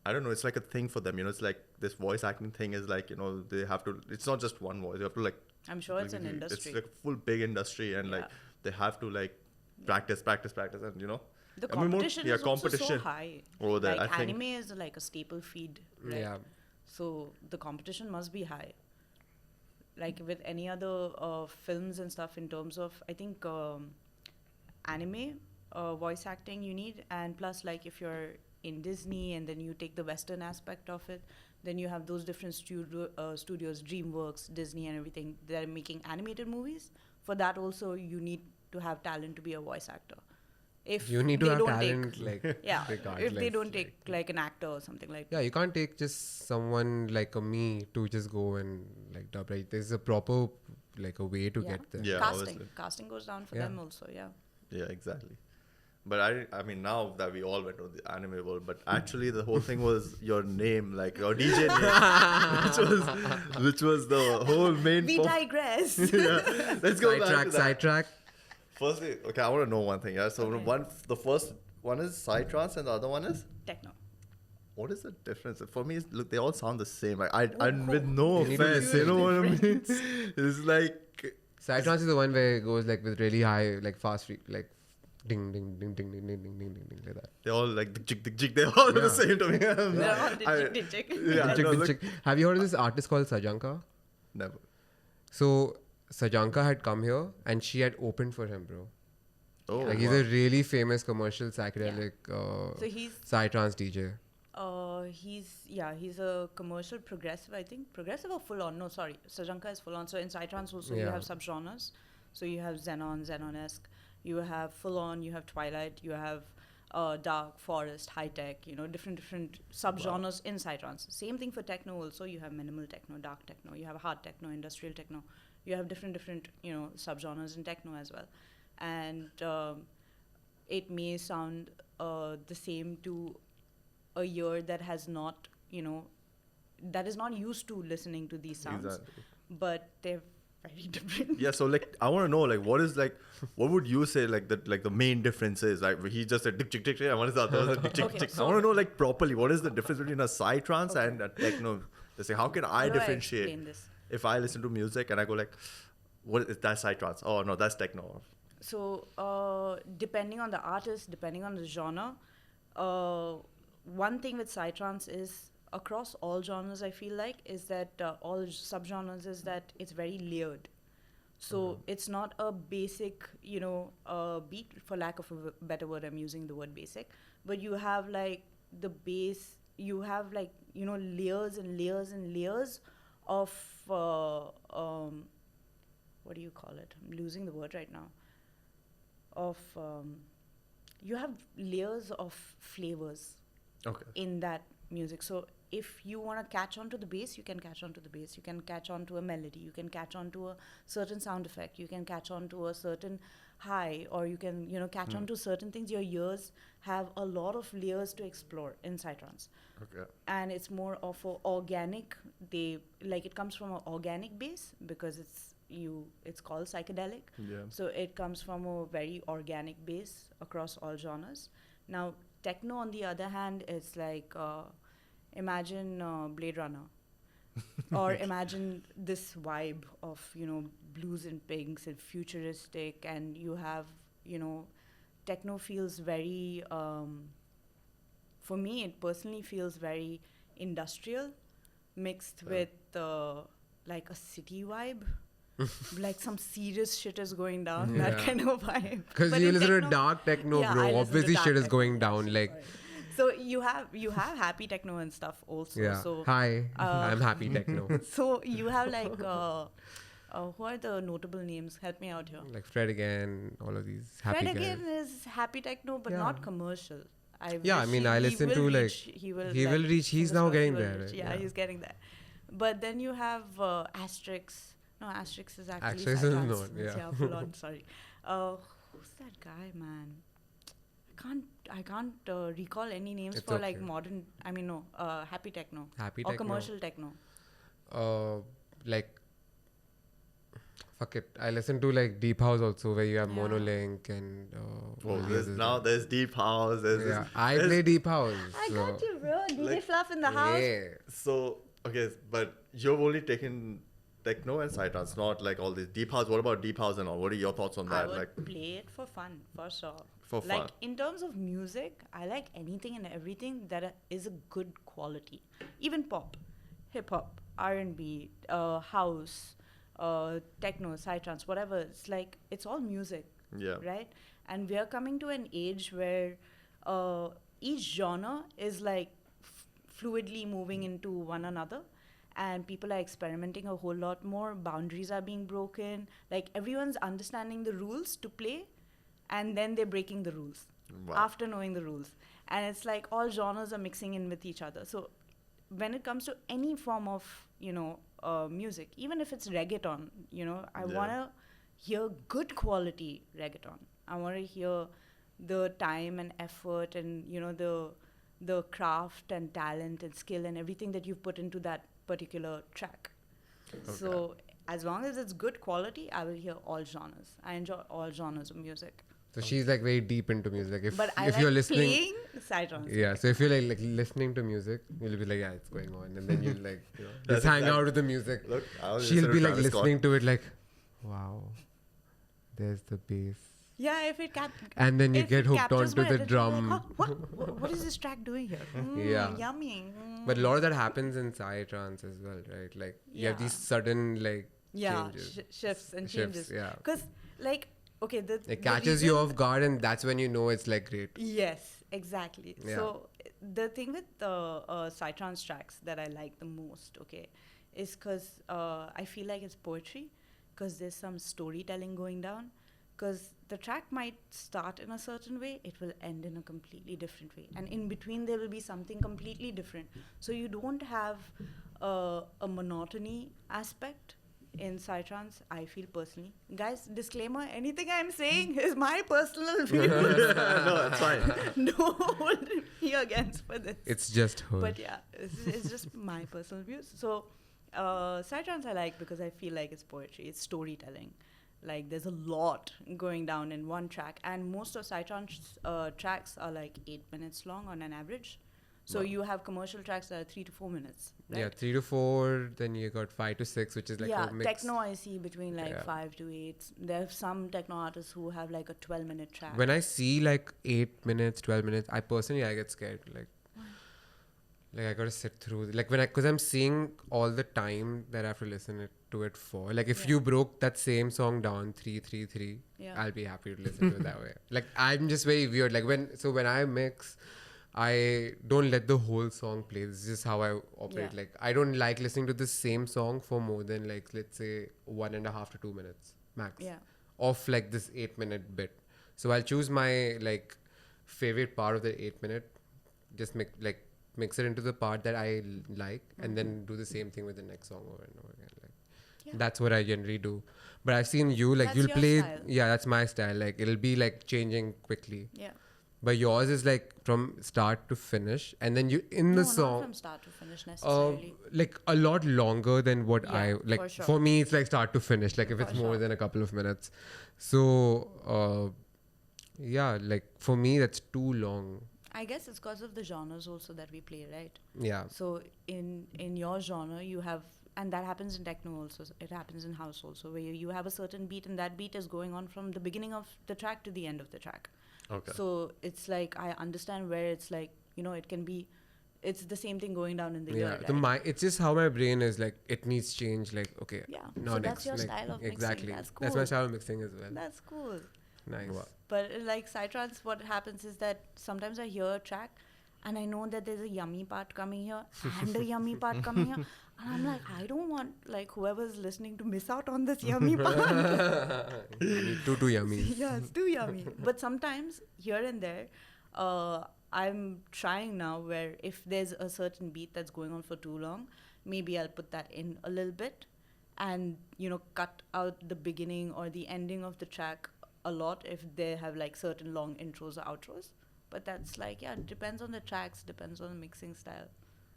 I don't know, it's like a thing for them, it's like this voice acting thing is like they have to, it's not just one voice, you have to like I'm sure it's an industry. it's like a full big industry and like Yeah. they have to like practice and The I mean, more- competition yeah, is also so competition high. over there, Like I think. anime is like a staple feed, right? Yeah. So the competition must be high. Like with any other films and stuff in terms of, I think anime, voice acting you need, and plus like if you're in Disney and then you take the Western aspect of it, then you have those different studios, DreamWorks, Disney and everything, they're making animated movies. For that also you need to have talent to be a voice actor. If You need to they have don't talent take, like yeah, if regardless, they don't like- take like an actor or something like Yeah, you can't take just someone like me to just go and like dub, right? There's a proper like a way to Yeah. get there. Yeah, casting. obviously. Casting goes down for Yeah. them also, yeah. Yeah, exactly. But I mean, now that we all went to the anime world, but actually the whole thing was your name, like your DJ name, which was the whole main. We digress. Yeah, let's go back to that. Sidetrack. Firstly, okay, I want to know one thing. Yeah, so Okay. the first one is Psytrance, and the other one is. Techno. What is the difference? For me, look, they all sound the same. Like I Oh, with no You need to offense, you know what I mean? It's like Psytrance is the one where it goes like with really high, like fast, like ding, ding, ding, ding, ding, ding, ding, ding, ding, ding, like that. they're all like the jig. They're all Yeah. the same to me. They're all I- digit. Yeah, Chick, no, chick, look, chick. Have you heard of this artist called Sajanka? never. So Sajanka had come here and she had opened for him, bro. Oh, Like he's wow. a really famous commercial psychedelic So he's Psytrance DJ. he's a commercial progressive, I think. Progressive or full on? No, sorry. Sajanka is full on. So in Psytrance also you Yeah. have subgenres. So you have Xenon, Xenon-esque. You have full on. You have Twilight. You have dark, forest, high tech. Different subgenres in Psytrance. Same thing for techno. Also, you have minimal techno, dark techno. You have hard techno, industrial techno. You have different subgenres in techno as well, and it may sound the same to a ear that has not, that is not used to listening to these sounds, Exactly. but they're very different. Yeah, so like I want to know what would you say the main difference is? Like he just said tick tick tick, and what is the other? Tick tick Okay, tick. so- I want to know like properly what is the difference between a psytrance and a techno? They say how can I How do differentiate explain this? if I listen to music and I go like, what is that psytrance? Oh no, that's techno. So depending on the artist, depending on the genre, one thing with Psytrance is across all genres, I feel like, is that all subgenres is that it's very layered. So it's not a basic, beat, for lack of a better word, I'm using the word basic, but you have like the base, you have like, layers and layers and layers of, what do you call it? I'm losing the word right now. You have layers of flavors Okay. in that music. So if you want to catch on to the bass, you can catch on to the bass. You can catch on to a melody. You can catch on to a certain sound effect. You can catch on to a certain high, or you can, catch on to certain things. Your ears have a lot of layers to explore in Psytrance. Okay. And it's more of a organic, it comes from an organic base because it's called psychedelic. Yeah. So it comes from a very organic base across all genres. Now, techno, on the other hand, is like, imagine Blade Runner. Or imagine this vibe of, blues and pinks and futuristic, and you have, techno feels very, for me, it personally feels very industrial, mixed with like a city vibe. Like some serious shit is going down, that Yeah. kind of vibe. Because But you in listen to techno- dark techno, Yeah, I bro. listen to Obviously, dark shit is techno, going yes, down. Like, sorry. So you have happy techno and stuff also. yeah. So Hi, I'm happy techno. so you have like who are the notable names? Help me out here. Like Fred again, all of these happy Fred guys. again is happy techno, but Yeah. not commercial. Yeah, I mean, I listen to, like, he will reach. He's fingers now crossed, getting he will there, reach. right? Yeah, Yeah. he's getting there. But then you have Asterix. No, Asterix is actually Asterix is Psytrance. not, yeah. Yeah, full on. Sorry. Who's that guy, man? I can't recall any names It's for like okay. modern. I mean, no, happy techno Happy or techno. commercial techno. Like, fuck it. I listen to like deep house also, where you have Yeah. monolink and. Oh, all there's, these now other- there's deep house. There's Yeah, this, I there's- play deep house. I so, got you, bro. DJ Like, Fluff in the house. Yeah. So okay, but you've only taken techno and psytrance, not like all this deep house. What about deep house and all? What are your thoughts on I that? would Like play it for fun, for sure. for Like fun. in terms of music, I like anything and everything that is a good quality. Even pop, hip hop, R&B, house, techno, psytrance, whatever. It's like it's all music, Yeah. right? And we are coming to an age where each genre is like fluidly moving into one another, and people are experimenting a whole lot more. Boundaries are being broken. Like everyone's understanding the rules to play, and then they're breaking the rules Wow. after knowing the rules. And it's like all genres are mixing in with each other. So when it comes to any form of music, even if it's reggaeton, I Yeah. want to hear good quality reggaeton. I want to hear the time and effort and the craft and talent and skill and everything that you've put into that particular track. So as long as it's good quality, I will hear all genres. I enjoy all genres of music. So she's like very deep into music. If But I if like you're listening, playing Psytrance. yeah. So if you're like listening to music, you'll be like, yeah, it's going on, and then you'll like That's just hang exact- out with the music. Look, I was She'll listening be to like Travis Scott. listening to it like, wow, there's the bass, Yeah, if it and then you if get it hooked captures onto my the attention, I'm drum. like, "Huh? What is this track doing here? Yeah. Yummy. But a lot of that happens in Psytrance as well, right? Like you have Yeah. these sudden like Yeah, changes. shifts and Shifts, changes. yeah. Because, like, okay, the It catches you off guard, and that's when you know it's like great. Yes, exactly. Yeah. So the thing with the Psytrance tracks that I like the most, okay, is because I feel like it's poetry. because there's some storytelling going down. Because the track might start in a certain way, it will end in a completely different way. And in between, there will be something completely different. So you don't have a monotony aspect in Psytrance, I feel personally. Guys, disclaimer, anything I'm saying is my personal view. No, it's fine. Don't hold me against for this. It's just her. But yeah, it's just my personal views. So Psytrance I like because I feel like it's poetry, it's storytelling. Like there's a lot going down in one track, and most of Psytrance tracks are like 8 minutes long on an average. So Wow. you have commercial tracks that are 3 to 4 minutes. Right? Yeah, 3 to 4. Then you got 5 to 6, which is like yeah, a mix. techno I see between like Yeah. 5 to 8. There are some techno artists who have like a 12-minute track. When I see like 8 minutes, 12 minutes, I get scared. Like I gotta sit through. Like because I'm seeing all the time that I have to listen to it for. Like if Yeah. you broke that same song down 3-3-3, Yeah. I'll be happy to listen to it that way. Like I'm just very weird. Like when I mix, I don't let the whole song play. This is just how I operate. Yeah. Like I don't like listening to the same song for more than like let's say 1.5 to 2 minutes max. Yeah. Of like this 8-minute bit. So I'll choose my like favorite part of the 8 minute. Just mix it into the part that I like, and then do the same thing with the next song over and over again. Like Yeah. that's what I generally do. But I've seen you like That's you'll your play. style. Yeah, that's my style. Like it'll be like changing quickly. Yeah. But yours is like from start to finish, and then you in the No, not song. from start to finish necessarily. Like a lot longer than what Yeah, I like. for sure. For me, it's like start to finish. Like if For it's more sure. than a couple of minutes. So yeah, like for me that's too long. I guess it's because of the genres also that we play, right? Yeah. So in your genre, you have, and that happens in techno also. It happens in house also, where you have a certain beat, and that beat is going on from the beginning of the track to the end of the track. Okay. So it's like I understand where it's like it can be. It's the same thing going down in the ear, right? It's just how my brain is like. It needs change. Like okay. Yeah. No, So next, that's your like, style of mixing. exactly. That's That's my cool. style of mixing as well. That's cool. Nice. Wow. But like Psytrance, what happens is that sometimes I hear a track and I know that there's a yummy part coming here and a yummy part coming here. And I'm like, I don't want like whoever's listening to miss out on this yummy part. I need too yummy. Yeah, it's too yummy. But sometimes here and there, I'm trying now where if there's a certain beat that's going on for too long, maybe I'll put that in a little bit and, cut out the beginning or the ending of the track a lot if they have like certain long intros or outros. But that's like, yeah, it depends on the tracks, depends on the mixing style.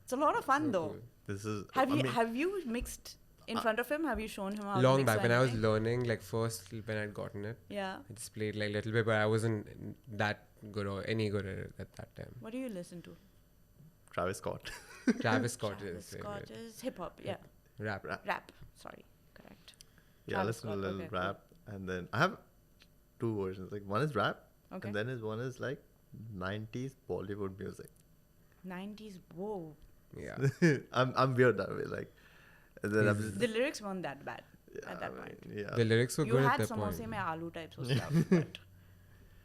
It's a lot of fun So though. cool. This is. Have you mixed in front of him? Have you shown him how to Long mix back or when I was anything? learning, like first when I'd gotten it, Yeah. I just played like a little bit, but I wasn't that good or any good at it at that time. What do you listen to? Travis Scott. Travis Scott Travis is Scott favorite. is hip hop, yeah. Rap. Rap. Sorry, correct. Yeah, I Travis listen to a Scott, little okay, cool. rap, and then I have two versions. Like one is rap, Okay. and then one is like 90s Bollywood music. 90s. Whoa. Yeah. I'm weird that way. Like, and then I'm just, The lyrics weren't that bad yeah, at that I point. mean, yeah. The lyrics were You good had at that point. samosa mein aloo types of stuff, but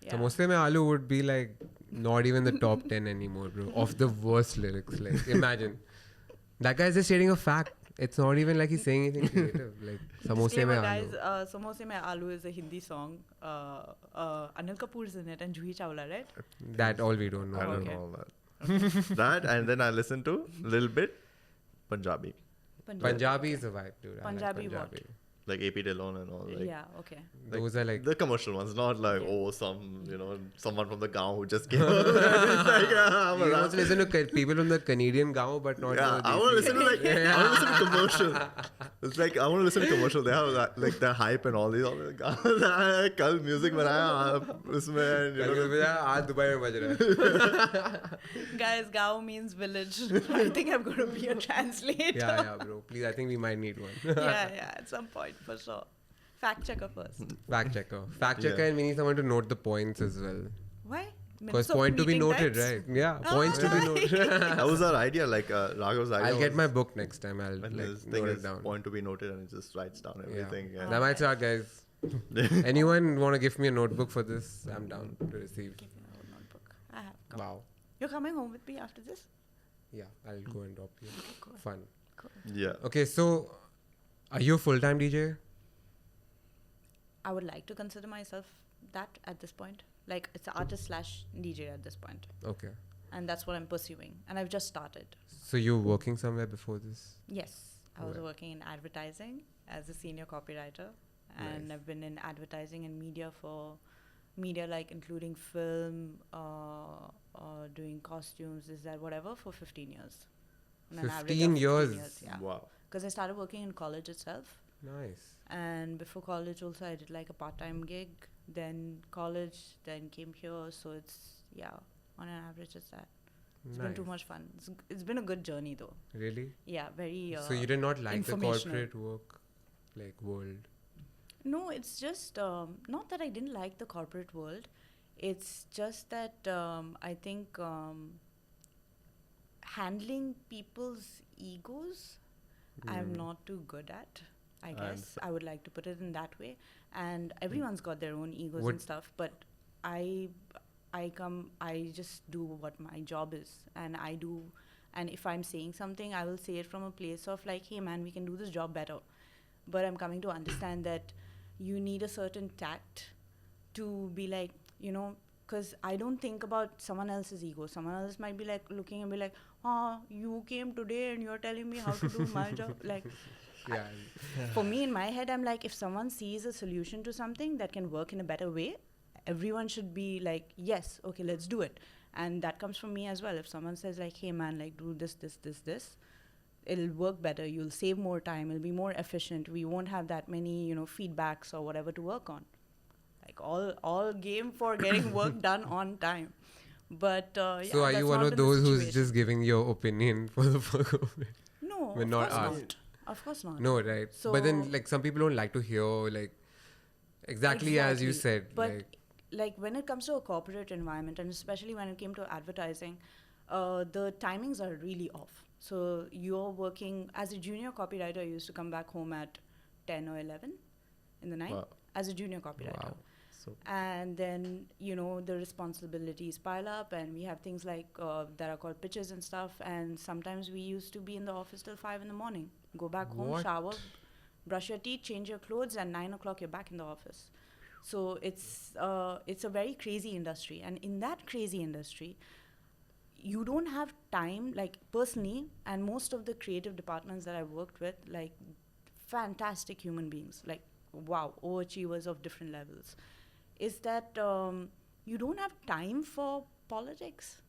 yeah. Samosa mein aloo would be like not even the top 10 anymore, bro. Of the worst lyrics. Like, imagine. That guy's just stating a fact. It's not even like he's saying anything creative. Like, samosa Disclaimer, mein guys, aloo. samosa mein aloo is a Hindi song. Anil Kapoor's in it and Juhi Chawla, right? That all we don't know. I don't okay. know all that. That, and then I listen to a little bit Punjabi, Punjabi is a vibe, dude. I like Punjabi what? Punjabi. like AP Dillon and all. Like, Yeah, okay. like Those are like the commercial ones, not like Yeah. someone from the gaon who just came. It's like, I'm a you rap- also listen to people from the Canadian gaon, but not. Yeah, the I want to desi. listen to I want to listen to commercial. It's like I want to listen to commercial. They have that, like the hype and all these. Kal music बनाया उसमें you know, आज Dubai में बज रहा है. Guys, Gao means village. I think I'm going to be a translator. Yeah, bro. Please, I think we might need one. yeah, at some point, for sure. Fact checker first. Fact checker, Yeah. and we need someone to note the points as well. Why? Because Minutes of point to be meeting noted, types? right? Yeah, points to be right. noted. that was our idea. Like Raghav's idea. I'll get was my book next time. I'll when like this thing note is it down. point to be noted and it just writes down everything. Yeah. And That might start, guys. Anyone want to give me a notebook for this? I'm down to receive. Give me a notebook. I have. Come. Wow. You're coming home with me after this? Yeah, I'll go and drop you. Cool. Fun. yeah. Okay, so are you a full-time DJ? I would like to consider myself that at this point. Like, it's an artist slash DJ at this point. Okay. And that's what I'm pursuing. And I've just started. So you were working somewhere before this? Yes. I was Right. working in advertising as a senior copywriter. And Nice. I've been in advertising and media for media, like including film, doing costumes, this, that, whatever, for 15 years. On an average of 15 years? Yeah. Wow. Because I started working in college itself. Nice. And before college also, I did like a part-time gig. Then college, then came here. So it's, yeah, on an average, it's that. It's been too much fun. It's been a good journey, though. Really? Yeah, very So you did not like the informational. corporate work, like, world? No, it's just not that I didn't like the corporate world. It's just that I think handling people's egos, I'm not too good at, I guess. I would like to put it in that way. And everyone's got their own egos and stuff, but I just do what my job is, and I do. And if I'm saying something, I will say it from a place of like, hey man, we can do this job better. But I'm coming to understand that you need a certain tact to be like, you know, because I don't think about someone else's ego. Someone else might be like looking and be like, you came today and you're telling me how to do my job. Like, Yeah. for me in my head, I'm like, if someone sees a solution to something that can work in a better way, everyone should be like, yes, okay, let's do it. And that comes from me as well. If someone says like, hey man, like do this, it'll work better. You'll save more time. It'll be more efficient. We won't have that many, you know, feedbacks or whatever to work on. Like all game for getting work done on time. But yeah, So are that's you one not of been the those who's situation. just giving your opinion for the work of it? No, We're of not course asked. not. Of course not. No, right. But then, So- like, some people don't like to hear, like, exactly as you said. But like when it comes to a corporate environment, and especially when it came to advertising, the timings are really off. So you're working as a junior copywriter. I used to come back home at 10 or 11 in the night as a junior copywriter. Wow. So And then, you know, the responsibilities pile up, and we have things like that are called pitches and stuff. And sometimes we used to be in the office till 5 in the morning. Go back home, What? shower, brush your teeth, change your clothes, and 9 o'clock you're back in the office. So it's a very crazy industry. And in that crazy industry, you don't have time, like personally, and most of the creative departments that I've worked with, like fantastic human beings, like wow, overachievers of different levels, is that you don't have time for politics.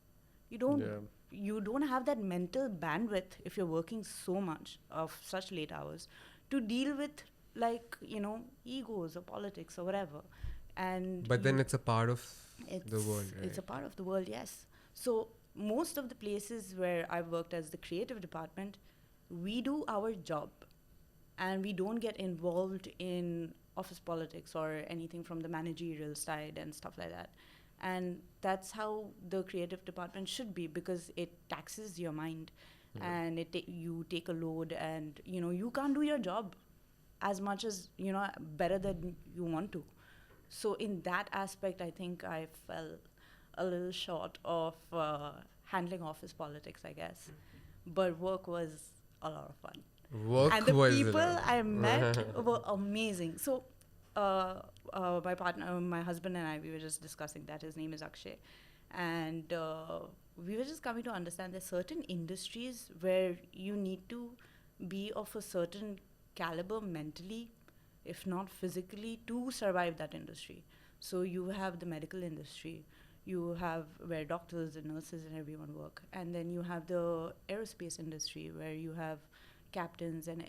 You don't have that mental bandwidth if you're working so much of such late hours to deal with, like, you know, egos or politics or whatever. And But then it's a part of the world, right? it's a part of the world, yes. So most of the places where I've worked as the creative department, we do our job and we don't get involved in office politics or anything from the managerial side and stuff like that. And that's how the creative department should be, because it taxes your mind and you take a load, and, you know, you can't do your job as much as, you know, better than you want to. So in that aspect, I think I fell a little short of handling office politics, I guess. But work was a lot of fun. Work And the was people allowed. I met were amazing. So my partner, my husband and I, we were just discussing that. His name is Akshay. And we were just coming to understand there's certain industries where you need to be of a certain caliber mentally, if not physically, to survive that industry. So you have the medical industry, you have where doctors and nurses and everyone work, and then you have the aerospace industry where you have captains and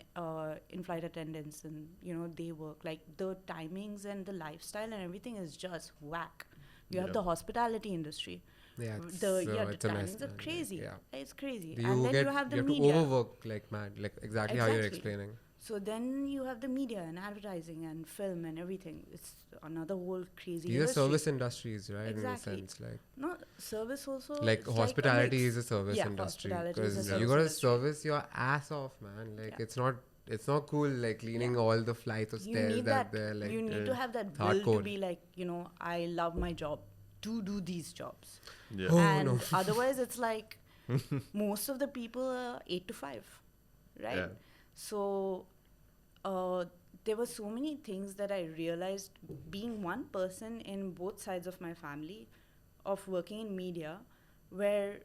in-flight attendants, and, you know, they work. Like, the timings and the lifestyle and everything is just whack. You have the hospitality industry. Yeah, The it's a mess, timings are man. crazy. Yeah. It's crazy. You And then get, you have the you have media. to overwork like mad, like exactly how you're Exactly. explaining. So then you have the media and advertising and film and everything. It's another whole crazy These are industry. service industries, right? Exactly. In a sense, like No, service also. like it's hospitality a is mix. a service Yeah, industry, hospitality is a because service you gotta industry. service your ass off, man. Like, Yeah. it's not cool, like cleaning all the flights of You stairs need that that. they're like. You need to have that will hardcore. to be like, you know, I love my job to do these jobs. yeah. Oh, and no. otherwise, it's like most of the people are 8 to 5, right? Yeah. So there were so many things that I realized being one person in both sides of my family of working in media, where,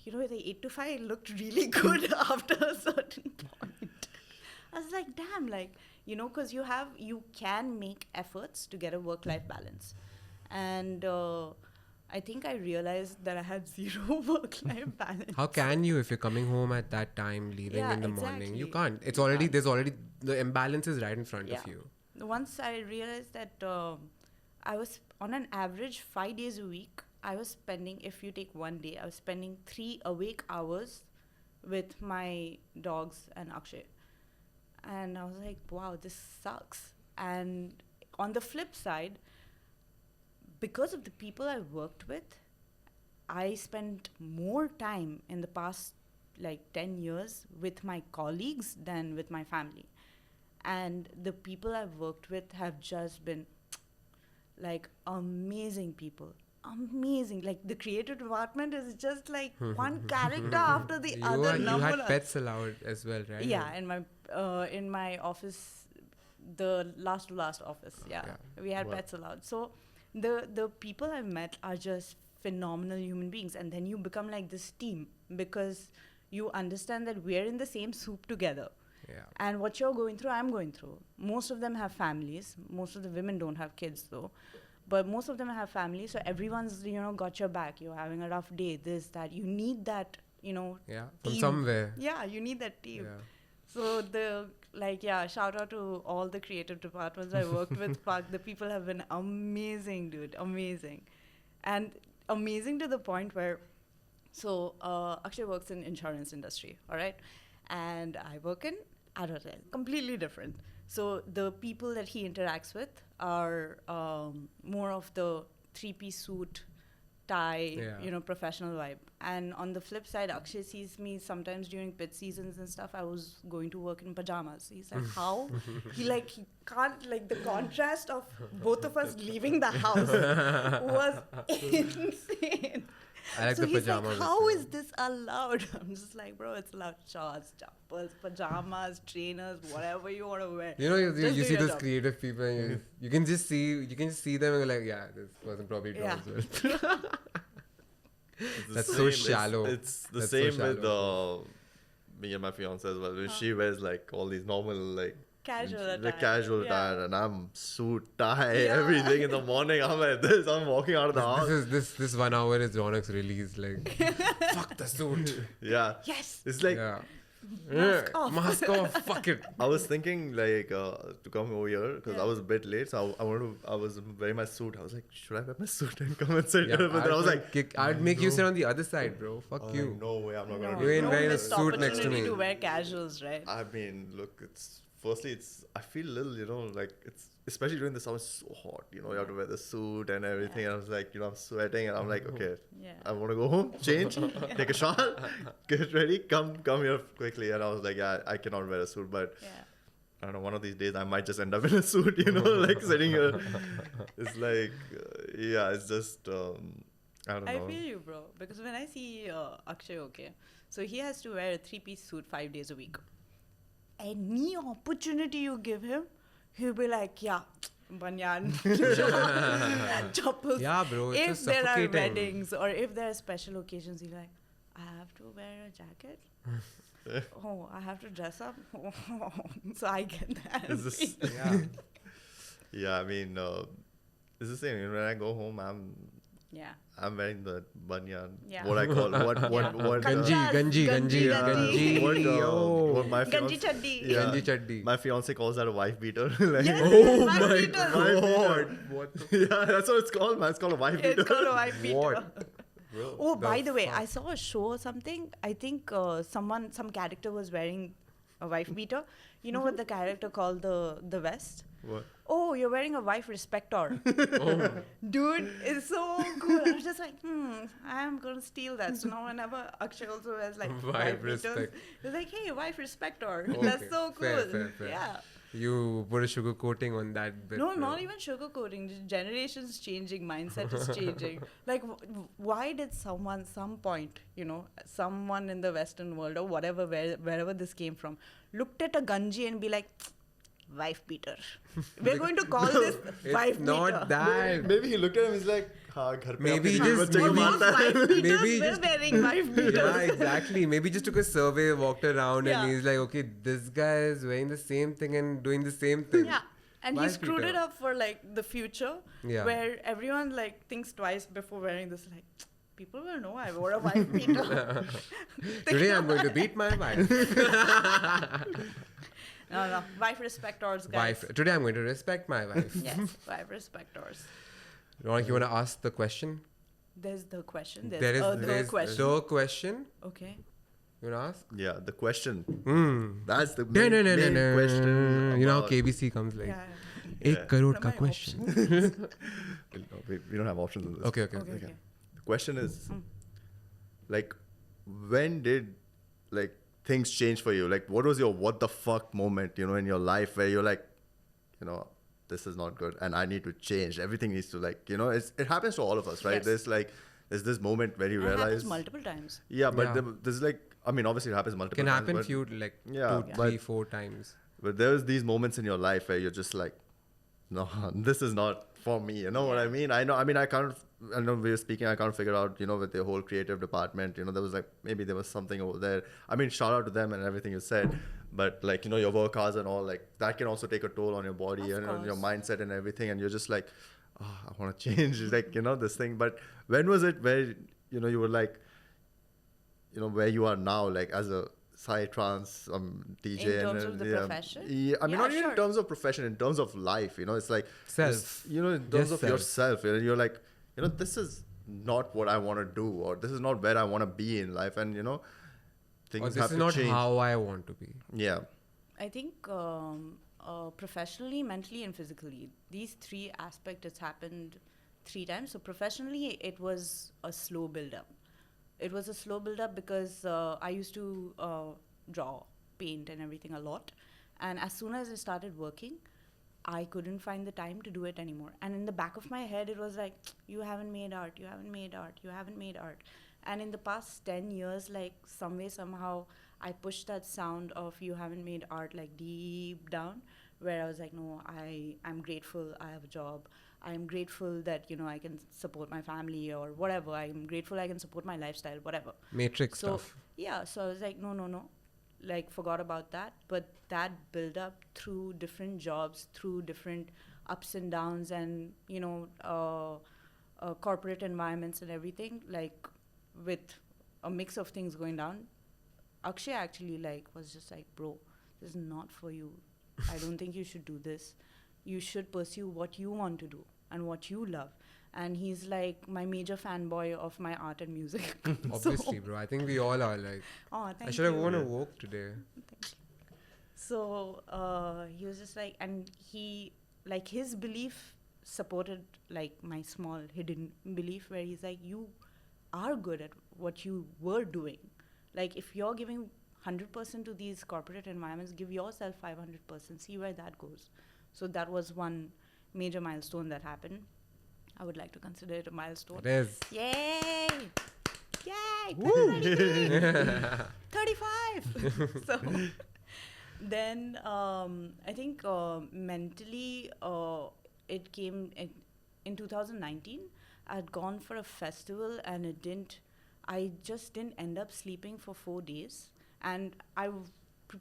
you know, the 8 to 5 looked really good after a certain point. I was like, damn, like, you know, because you can make efforts to get a work-life balance. And I think I realized that I had zero work-life balance. How can you if you're coming home at that time, leaving in the morning? You exactly. can't. It's You already, can't. there's already, the imbalance is right in front Yeah. of you. Once I realized that I was, on an average, 5 days a week, I was spending, if you take one day, I was spending 3 awake hours with my dogs and Akshay. And I was like, wow, this sucks. And on the flip side, because of the people I worked with, I spent more time in the past like 10 years with my colleagues than with my family. And the people I've worked with have just been like amazing people. Amazing. Like the creative department is just like one character after the other. You had pets allowed as well, right? Yeah, in my office, the last to last office, we had Wow. pets allowed. So the people I met are just phenomenal human beings, and then you become like this team because you understand that we're in the same soup together. Yeah. And what you're going through, I'm going through. Most of them have families. Most of the women don't have kids though. But most of them have families, so everyone's, you know, got your back. You're having a rough day, this, that. You need that, you know, Yeah. From team. somewhere. Yeah, you need that team. Yeah. So shout out to all the creative departments I worked with. The people have been amazing, dude, amazing. And amazing to the point where, so Akshay works in insurance industry, all right? And I work in advertising, completely different. So the people that he interacts with are more of the three-piece suit, tie, you know, professional vibe. And on the flip side, Akshay sees me sometimes during pit seasons and stuff. I was going to work in pajamas. He's like, how? he can't, like, the contrast of both of us leaving the house was insane. I like So the he's pajama like, bit, how yeah. is this allowed? I'm just like, bro, it's allowed. Shorts, chappals, pajamas, trainers, whatever you want to wear. You know, you Just see do your those job. creative people, and you can just see them, and you're like, yeah, this person probably draws well. That's so shallow. It's the That's so same with shallow. me and my fiance as well. When she wears like all these normal like Casual the attire. casual Yeah. attire, and I'm suit, tie, Yeah. everything in the morning. I'm like this. I'm walking out of the house. This 1 hour is Raunak's release. Like, fuck the suit. Yeah, Yes. it's like Yeah. Mask off. Mask off. Fuck it. I was thinking like to come over here because I was a bit late, so I was wearing my suit. I was like, should I wear my suit and come and sit? Yeah, But then I was like, I'd make you sit on the other side, bro. Fuck I was you. like, no way, I'm not gonna No, do You ain't that. wearing a missed suit next to opportunity me. to wear casuals, right? I mean, look, I feel a little, you know, like it's, especially during the summer, it's so hot, you know, you have to wear the suit and everything. And I was like, you know, I'm sweating and I'm like, okay, Yeah. I want to go home, change, take a shower, get ready, come here quickly. And I was like, yeah, I cannot wear a suit, but Yeah. I don't know, one of these days I might just end up in a suit, you know, like sitting here. It's like, yeah, it's just, I don't know. I feel you, bro. Because when I see Akshay, okay, so he has to wear a 3-piece suit 5 days a week. Any opportunity you give him, he'll be like, yeah, banyan, chappals. Yeah, bro. It's If just there are suffocating. weddings or if there are special occasions, he's like, I have to wear a jacket. Oh, I have to dress up. So I get that. It's just, Yeah. yeah, I mean, it's the same. When I go home, Yeah. I'm wearing the banyan. Yeah. What I call what Ganji. what my Ganji fiance, chaddi. yeah, Ganji chaddi. my fiance calls that a wife beater. Like, Yes, Oh wife my beater. god. What the yeah, that's what it's called, man. It's called a wife beater. It's called a wife beater. What? Bro. Oh, The by the way, fuck? I saw a show or something. I think some character was wearing a wife beater. You know what the character called the vest? What? Oh, you're wearing a wife respector. Oh. Dude, it's so cool. I was just like, I'm gonna steal that. So now whenever Akshay also wears like Wife wife beaters, respect. it's like, hey, wife respector. Okay, That's so cool. fair. Yeah. You put a sugar coating on that bit. No, bro. not even sugarcoating. Just generations changing, mindset is changing. Like, why did some point, you know, someone in the Western world or whatever, wherever this came from, looked at a Ganji and be like, wife beater. We're going to call this wife It's not beater. that. Maybe he looked at him. He's like, "हाँ घर पे Maybe अपनी he बीवी just- बच्चे को maybe- मारता है." Most wife beaters Maybe were just- wearing wife beaters. Yeah, exactly. Maybe just took a survey, walked around, Yeah. and he's like, okay, this guy is wearing the same thing and doing the same thing. Yeah. And he Wife screwed beater. it up for like the future, Yeah. where everyone like thinks twice before wearing this. Like, people will know I wore a wife beater. Today I'm going to beat my wife. No, wife respectors, guys. Wife. Today I'm going to respect my wife. Yes, wife respectors. Raunak, you want to ask the question? There's the question. There's There is the there's question. the question. Okay. You want to ask? Yeah, the question. Hmm. That's the No, main, no, no, no, main no. question. You know how about- KBC comes like, Yeah. 1 crore What ka are my question. No, we don't have options in this. Okay, okay. Okay. Okay. The question is, like, when did like things change for you? Like, what was your what the fuck moment, in your life where you're like, this is not good and I need to change. Everything needs to it happens to all of us, right? Yes. There's this moment where you And it realize. happens multiple times. Yeah, but Yeah. there's obviously it happens multiple Can times. happen but, few like Yeah, 2, but- 3, 4 times. But there's these moments in your life where you're just like, no, this is not for me. You know what I mean? I know we were speaking, I can't figure out, with the whole creative department, there was maybe there was something over there. I mean, shout out to them and everything you said, but your work hours and all, that can also take a toll on your body Of and on your course. mindset and everything. And you're just like, oh, I want to change, this thing. But when was it where, you were like, where you are now, as a Psytrance DJ? In terms of the profession? Yeah, I mean, Yeah, not even sure. in terms of profession, in terms of life, it's like Self. in terms Just of self. yourself, you're like, this is not what I want to do, or this is not where I want to be in life, and Or things this have is to not change. how I want to be. Yeah, I think professionally, mentally, and physically, these three aspects, it's happened 3 times. So professionally, it was a slow build-up. It was a slow build-up because I used to draw, paint, and everything a lot. And as soon as I started working, I couldn't find the time to do it anymore. And in the back of my head, it was like, you haven't made art, you haven't made art, you haven't made art. And in the past 10 years, some way, somehow, I pushed that sound of you haven't made art deep down, where I was like, no, I'm grateful I have a job. I'm grateful that, I can support my family or whatever. I'm grateful I can support my lifestyle, whatever. Matrix So, stuff. yeah, so I was like, no. Forgot about that. But that build up through different jobs, through different ups and downs and, corporate environments and everything, with a mix of things going down, Akshay actually was just like, bro, this is not for you. I don't think you should do this. You should pursue what you want to do and what you love. And he's like my major fanboy of my art and music. Obviously, bro. I think we all are like. Oh, thank I should have you. worn a Vogue today. So he was just like, and he, his belief supported my small hidden belief where he's like, you are good at what you were doing. If you're giving 100% to these corporate environments, give yourself 500%, see where that goes. So that was one major milestone that happened. I would like to consider it a milestone. It is. Yay! Yay! Woo! 35! So then I think mentally it came in 2019. I'd gone for a festival and I just didn't end up sleeping for 4 days. And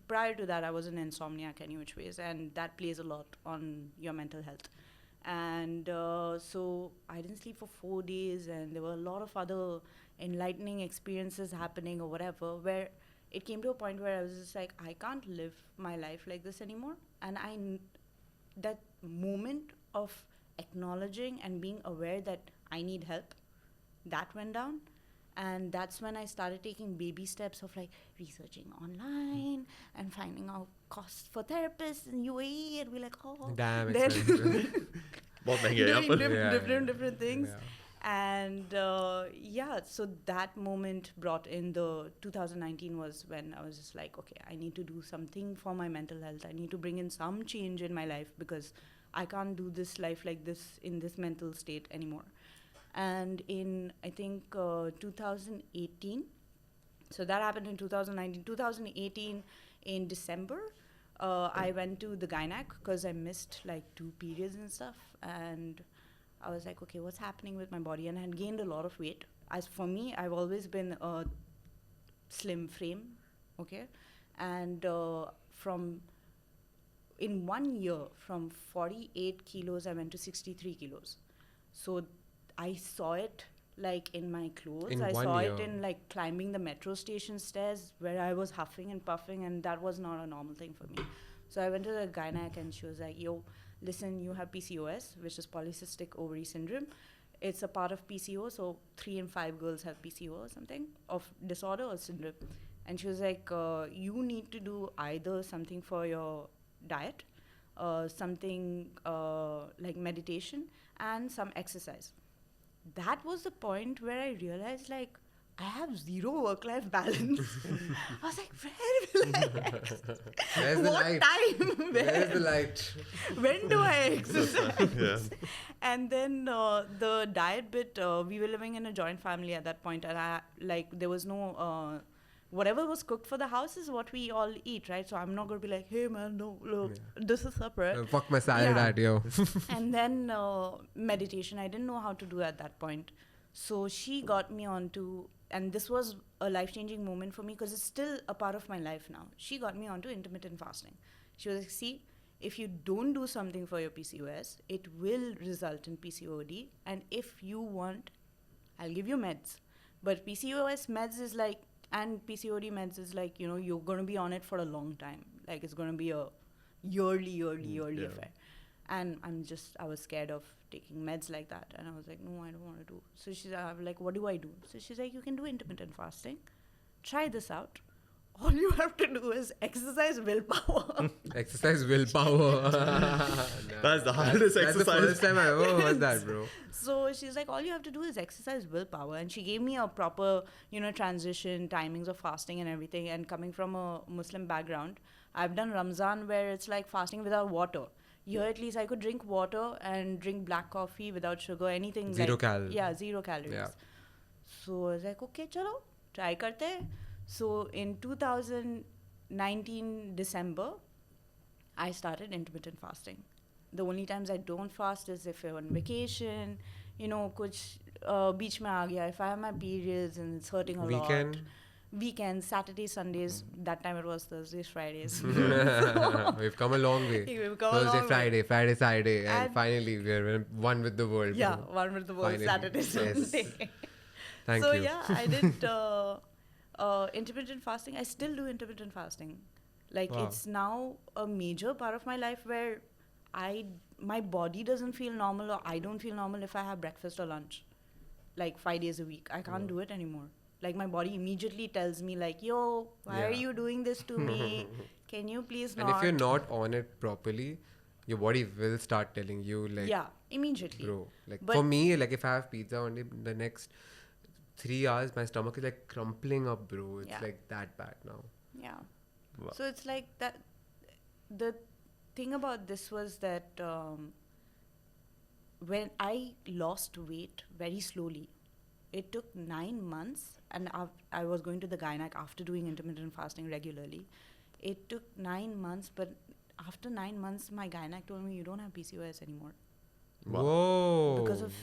prior to that, I was an insomniac any which ways, and that plays a lot on your mental health. And so I didn't sleep for 4 days, and there were a lot of other enlightening experiences happening or whatever, where it came to a point where I was just like, I can't live my life like this anymore. And that moment of acknowledging and being aware that I need help, that went down. And that's when I started taking baby steps of researching online and finding out costs for therapists in UAE, and we're like, oh, Damn then expensive. बहुत महंगे हैं यहाँ doing पर. different things. Yeah. And so that moment brought in the 2019 was when I was just like, okay, I need to do something for my mental health. I need to bring in some change in my life because I can't do this life like this in this mental state anymore. And in, I think, 2018, so that happened in 2019. 2018, in December, I went to the gynac because I missed like 2 periods and stuff, and I was like, okay, what's happening with my body? And I had gained a lot of weight. As for me, I've always been a slim frame, okay, and in 1 year, from 48 kilos, I went to 63 kilos. So I saw it like in my clothes. I saw it in like climbing the metro station stairs where I was huffing and puffing, and that was not a normal thing for me. So I went to the gynac and she was like, yo, listen, you have PCOS, which is polycystic ovary syndrome. It's a part of PCO, so 3 in 5 girls have PCO or something, of disorder or syndrome. And she was like, you need to do either something for your diet, something like meditation, and some exercise. That was the point where I realized, like, I have zero work-life balance. I was like, where will I exercise? Where's the light? Time? Where's the light? When do I exercise? Yeah. And then the diet bit, we were living in a joint family at that point, and there was no... whatever was cooked for the house is what we all eat, right? So I'm not going to be like, hey man, no, look, this is separate. Fuck my salad Yeah. at yo. And then meditation, I didn't know how to do at that point. So she got me onto, and this was a life-changing moment for me because it's still a part of my life now. She got me onto intermittent fasting. She was like, see, if you don't do something for your PCOS, it will result in PCOD. And if you want, I'll give you meds. But PCOS meds is like, and PCOD meds is like, you're going to be on it for a long time. Like, it's going to be a yearly affair. And I was scared of taking meds like that. And I was like, no, I don't want to do. So she's like, what do I do? So she's like, you can do intermittent fasting. Try this out. All you have to do is exercise willpower. Exercise willpower. That's the hardest That's exercise. the first time I ever heard that, bro. So she's like, all you have to do is exercise willpower. And she gave me a proper, transition, timings of fasting and everything. And coming from a Muslim background, I've done Ramzan where it's like fasting without water. Here at least I could drink water and drink black coffee without sugar, anything. Zero calories. Yeah, 0 calories. Yeah. So I was like, okay, chalo, try karte. So in 2019 December, I started intermittent fasting. The only times I don't fast is if I'm on vacation, kuch beach mein aa gaya, if I have my periods and it's hurting a lot. Weekends, Saturdays, Sundays, that time it was Thursdays, Fridays. We've come a long way. We've come a Thursday, long Friday, way. Friday, Saturday, and finally we're one with the world. Yeah, bro. one with the world, Finally. Saturday, Sunday. Yes. Thank you. So yeah, I did intermittent fasting. I still do intermittent fasting. Like, Wow. it's now a major part of my life where my body doesn't feel normal, or I don't feel normal if I have breakfast or lunch, like 5 days a week. I can't do it anymore. Like, my body immediately tells me, like, yo, why are you doing this to me? Can you please not? And if you're not on it properly, your body will start telling you, like, yeah, immediately. bro. Like, But for me, like, if I have pizza only the next 3 hours, my stomach is like crumpling up, bro. It's Yeah. like that bad now. Yeah. Wow. So it's like that. The thing about this was that when I lost weight very slowly, it took 9 months, and I was going to the gynac after doing intermittent fasting regularly. It took 9 months, but after 9 months, my gynac told me, you don't have PCOS anymore. Wow. Whoa. Because of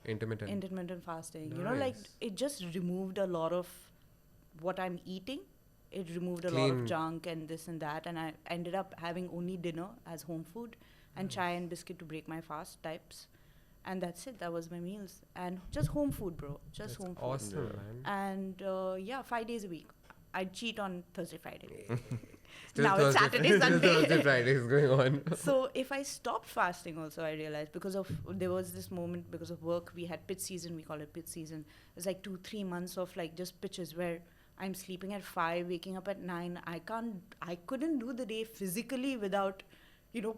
intermittent fasting. Nice. Like, it just removed a lot of what I'm eating. It removed a lot of Clean. junk and this and that, and I ended up having only dinner as home food and chai and biscuit to break my fast types. And that's it. That was my meals. And just home food, bro. Just That's home food. awesome, Yeah. man. And 5 days a week. I cheat on Thursday, Friday. Still Now it's Saturday, still Sunday. Thursday, Friday is going on. So if I stopped fasting also, I realized there was this moment because of work, we had pitch season, we call it pitch season. It's like 2-3 months of like just pitches where I'm sleeping at 5, waking up at 9. I couldn't do the day physically without,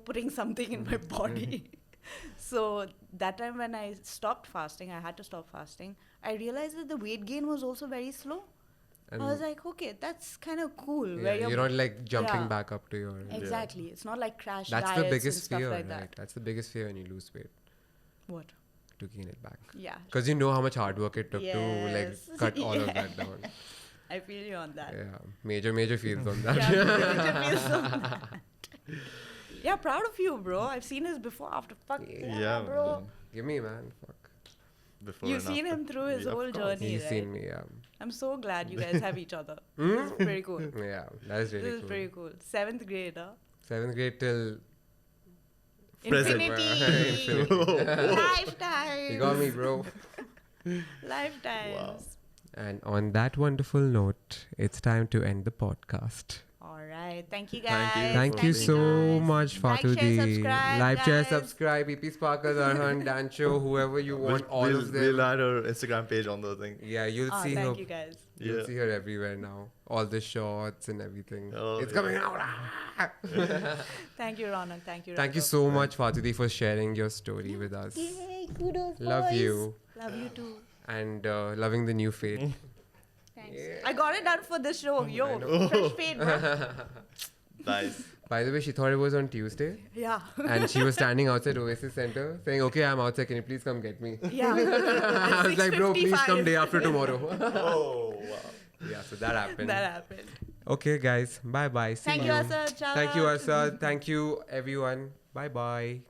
putting something in my body. So that time when I stopped fasting, I had to stop fasting. I realized that the weight gain was also very slow. And I was like, okay, that's kind of cool. yeah, where you're not like jumping Yeah. back up to your... Exactly. It's not like crash That's diets the biggest and stuff fear, like right? that. That's the biggest fear when you lose weight, What? to gain it back. Yeah. Because you know how much hard work it took to Yes. like cut all of that down. I feel you on that. Yeah, major feels on that. Yeah, major feels on that. Yeah, proud of you, bro. I've seen his before, after. Fuck yeah, bro. Give me, man. Fuck. Before You've and seen after. him through his Yeah, of whole course. journey, He's right? seen me, yeah. I'm so glad you guys have each other. This is pretty cool. Yeah, that is really This is cool. pretty cool. 7th grade, huh? 7th grade till Present. Infinity. Lifetime. you got me, bro. Lifetimes. Wow. And on that wonderful note, it's time to end the podcast. All right. Thank you, Thank guys. you. Thank you so guys. much, Like, share, Fatudi. subscribe, Like, share, guys. subscribe. EP Sparkles, Arhan, Dancho, whoever you want, all we'll, of them. We'll add her Instagram page on the thing. Yeah, you'll Oh, see her. thank you, guys. You'll Yeah. see her everywhere now. All the shots and everything. Oh, It's yeah. coming out. Thank you, Raunak. Thank you, Thank you Raaghav. so much, Fatudi, for sharing your story with us. Yay, kudos, Love boys. you. Love you too. And loving the new fate. Thanks. Yeah. I got it done for this show. I Yo, know. fresh fade, bro. Nice. By the way, she thought it was on Tuesday. Yeah. And she was standing outside Oasis Center saying, okay, I'm outside. Can you please come get me? Yeah. I was like, bro, please come day after tomorrow. Oh, wow. Yeah, so that happened. That happened. Okay, guys. Bye-bye. See Thank you, Asad. Shout Thank you, out. Asad. Thank you, everyone. Bye-bye.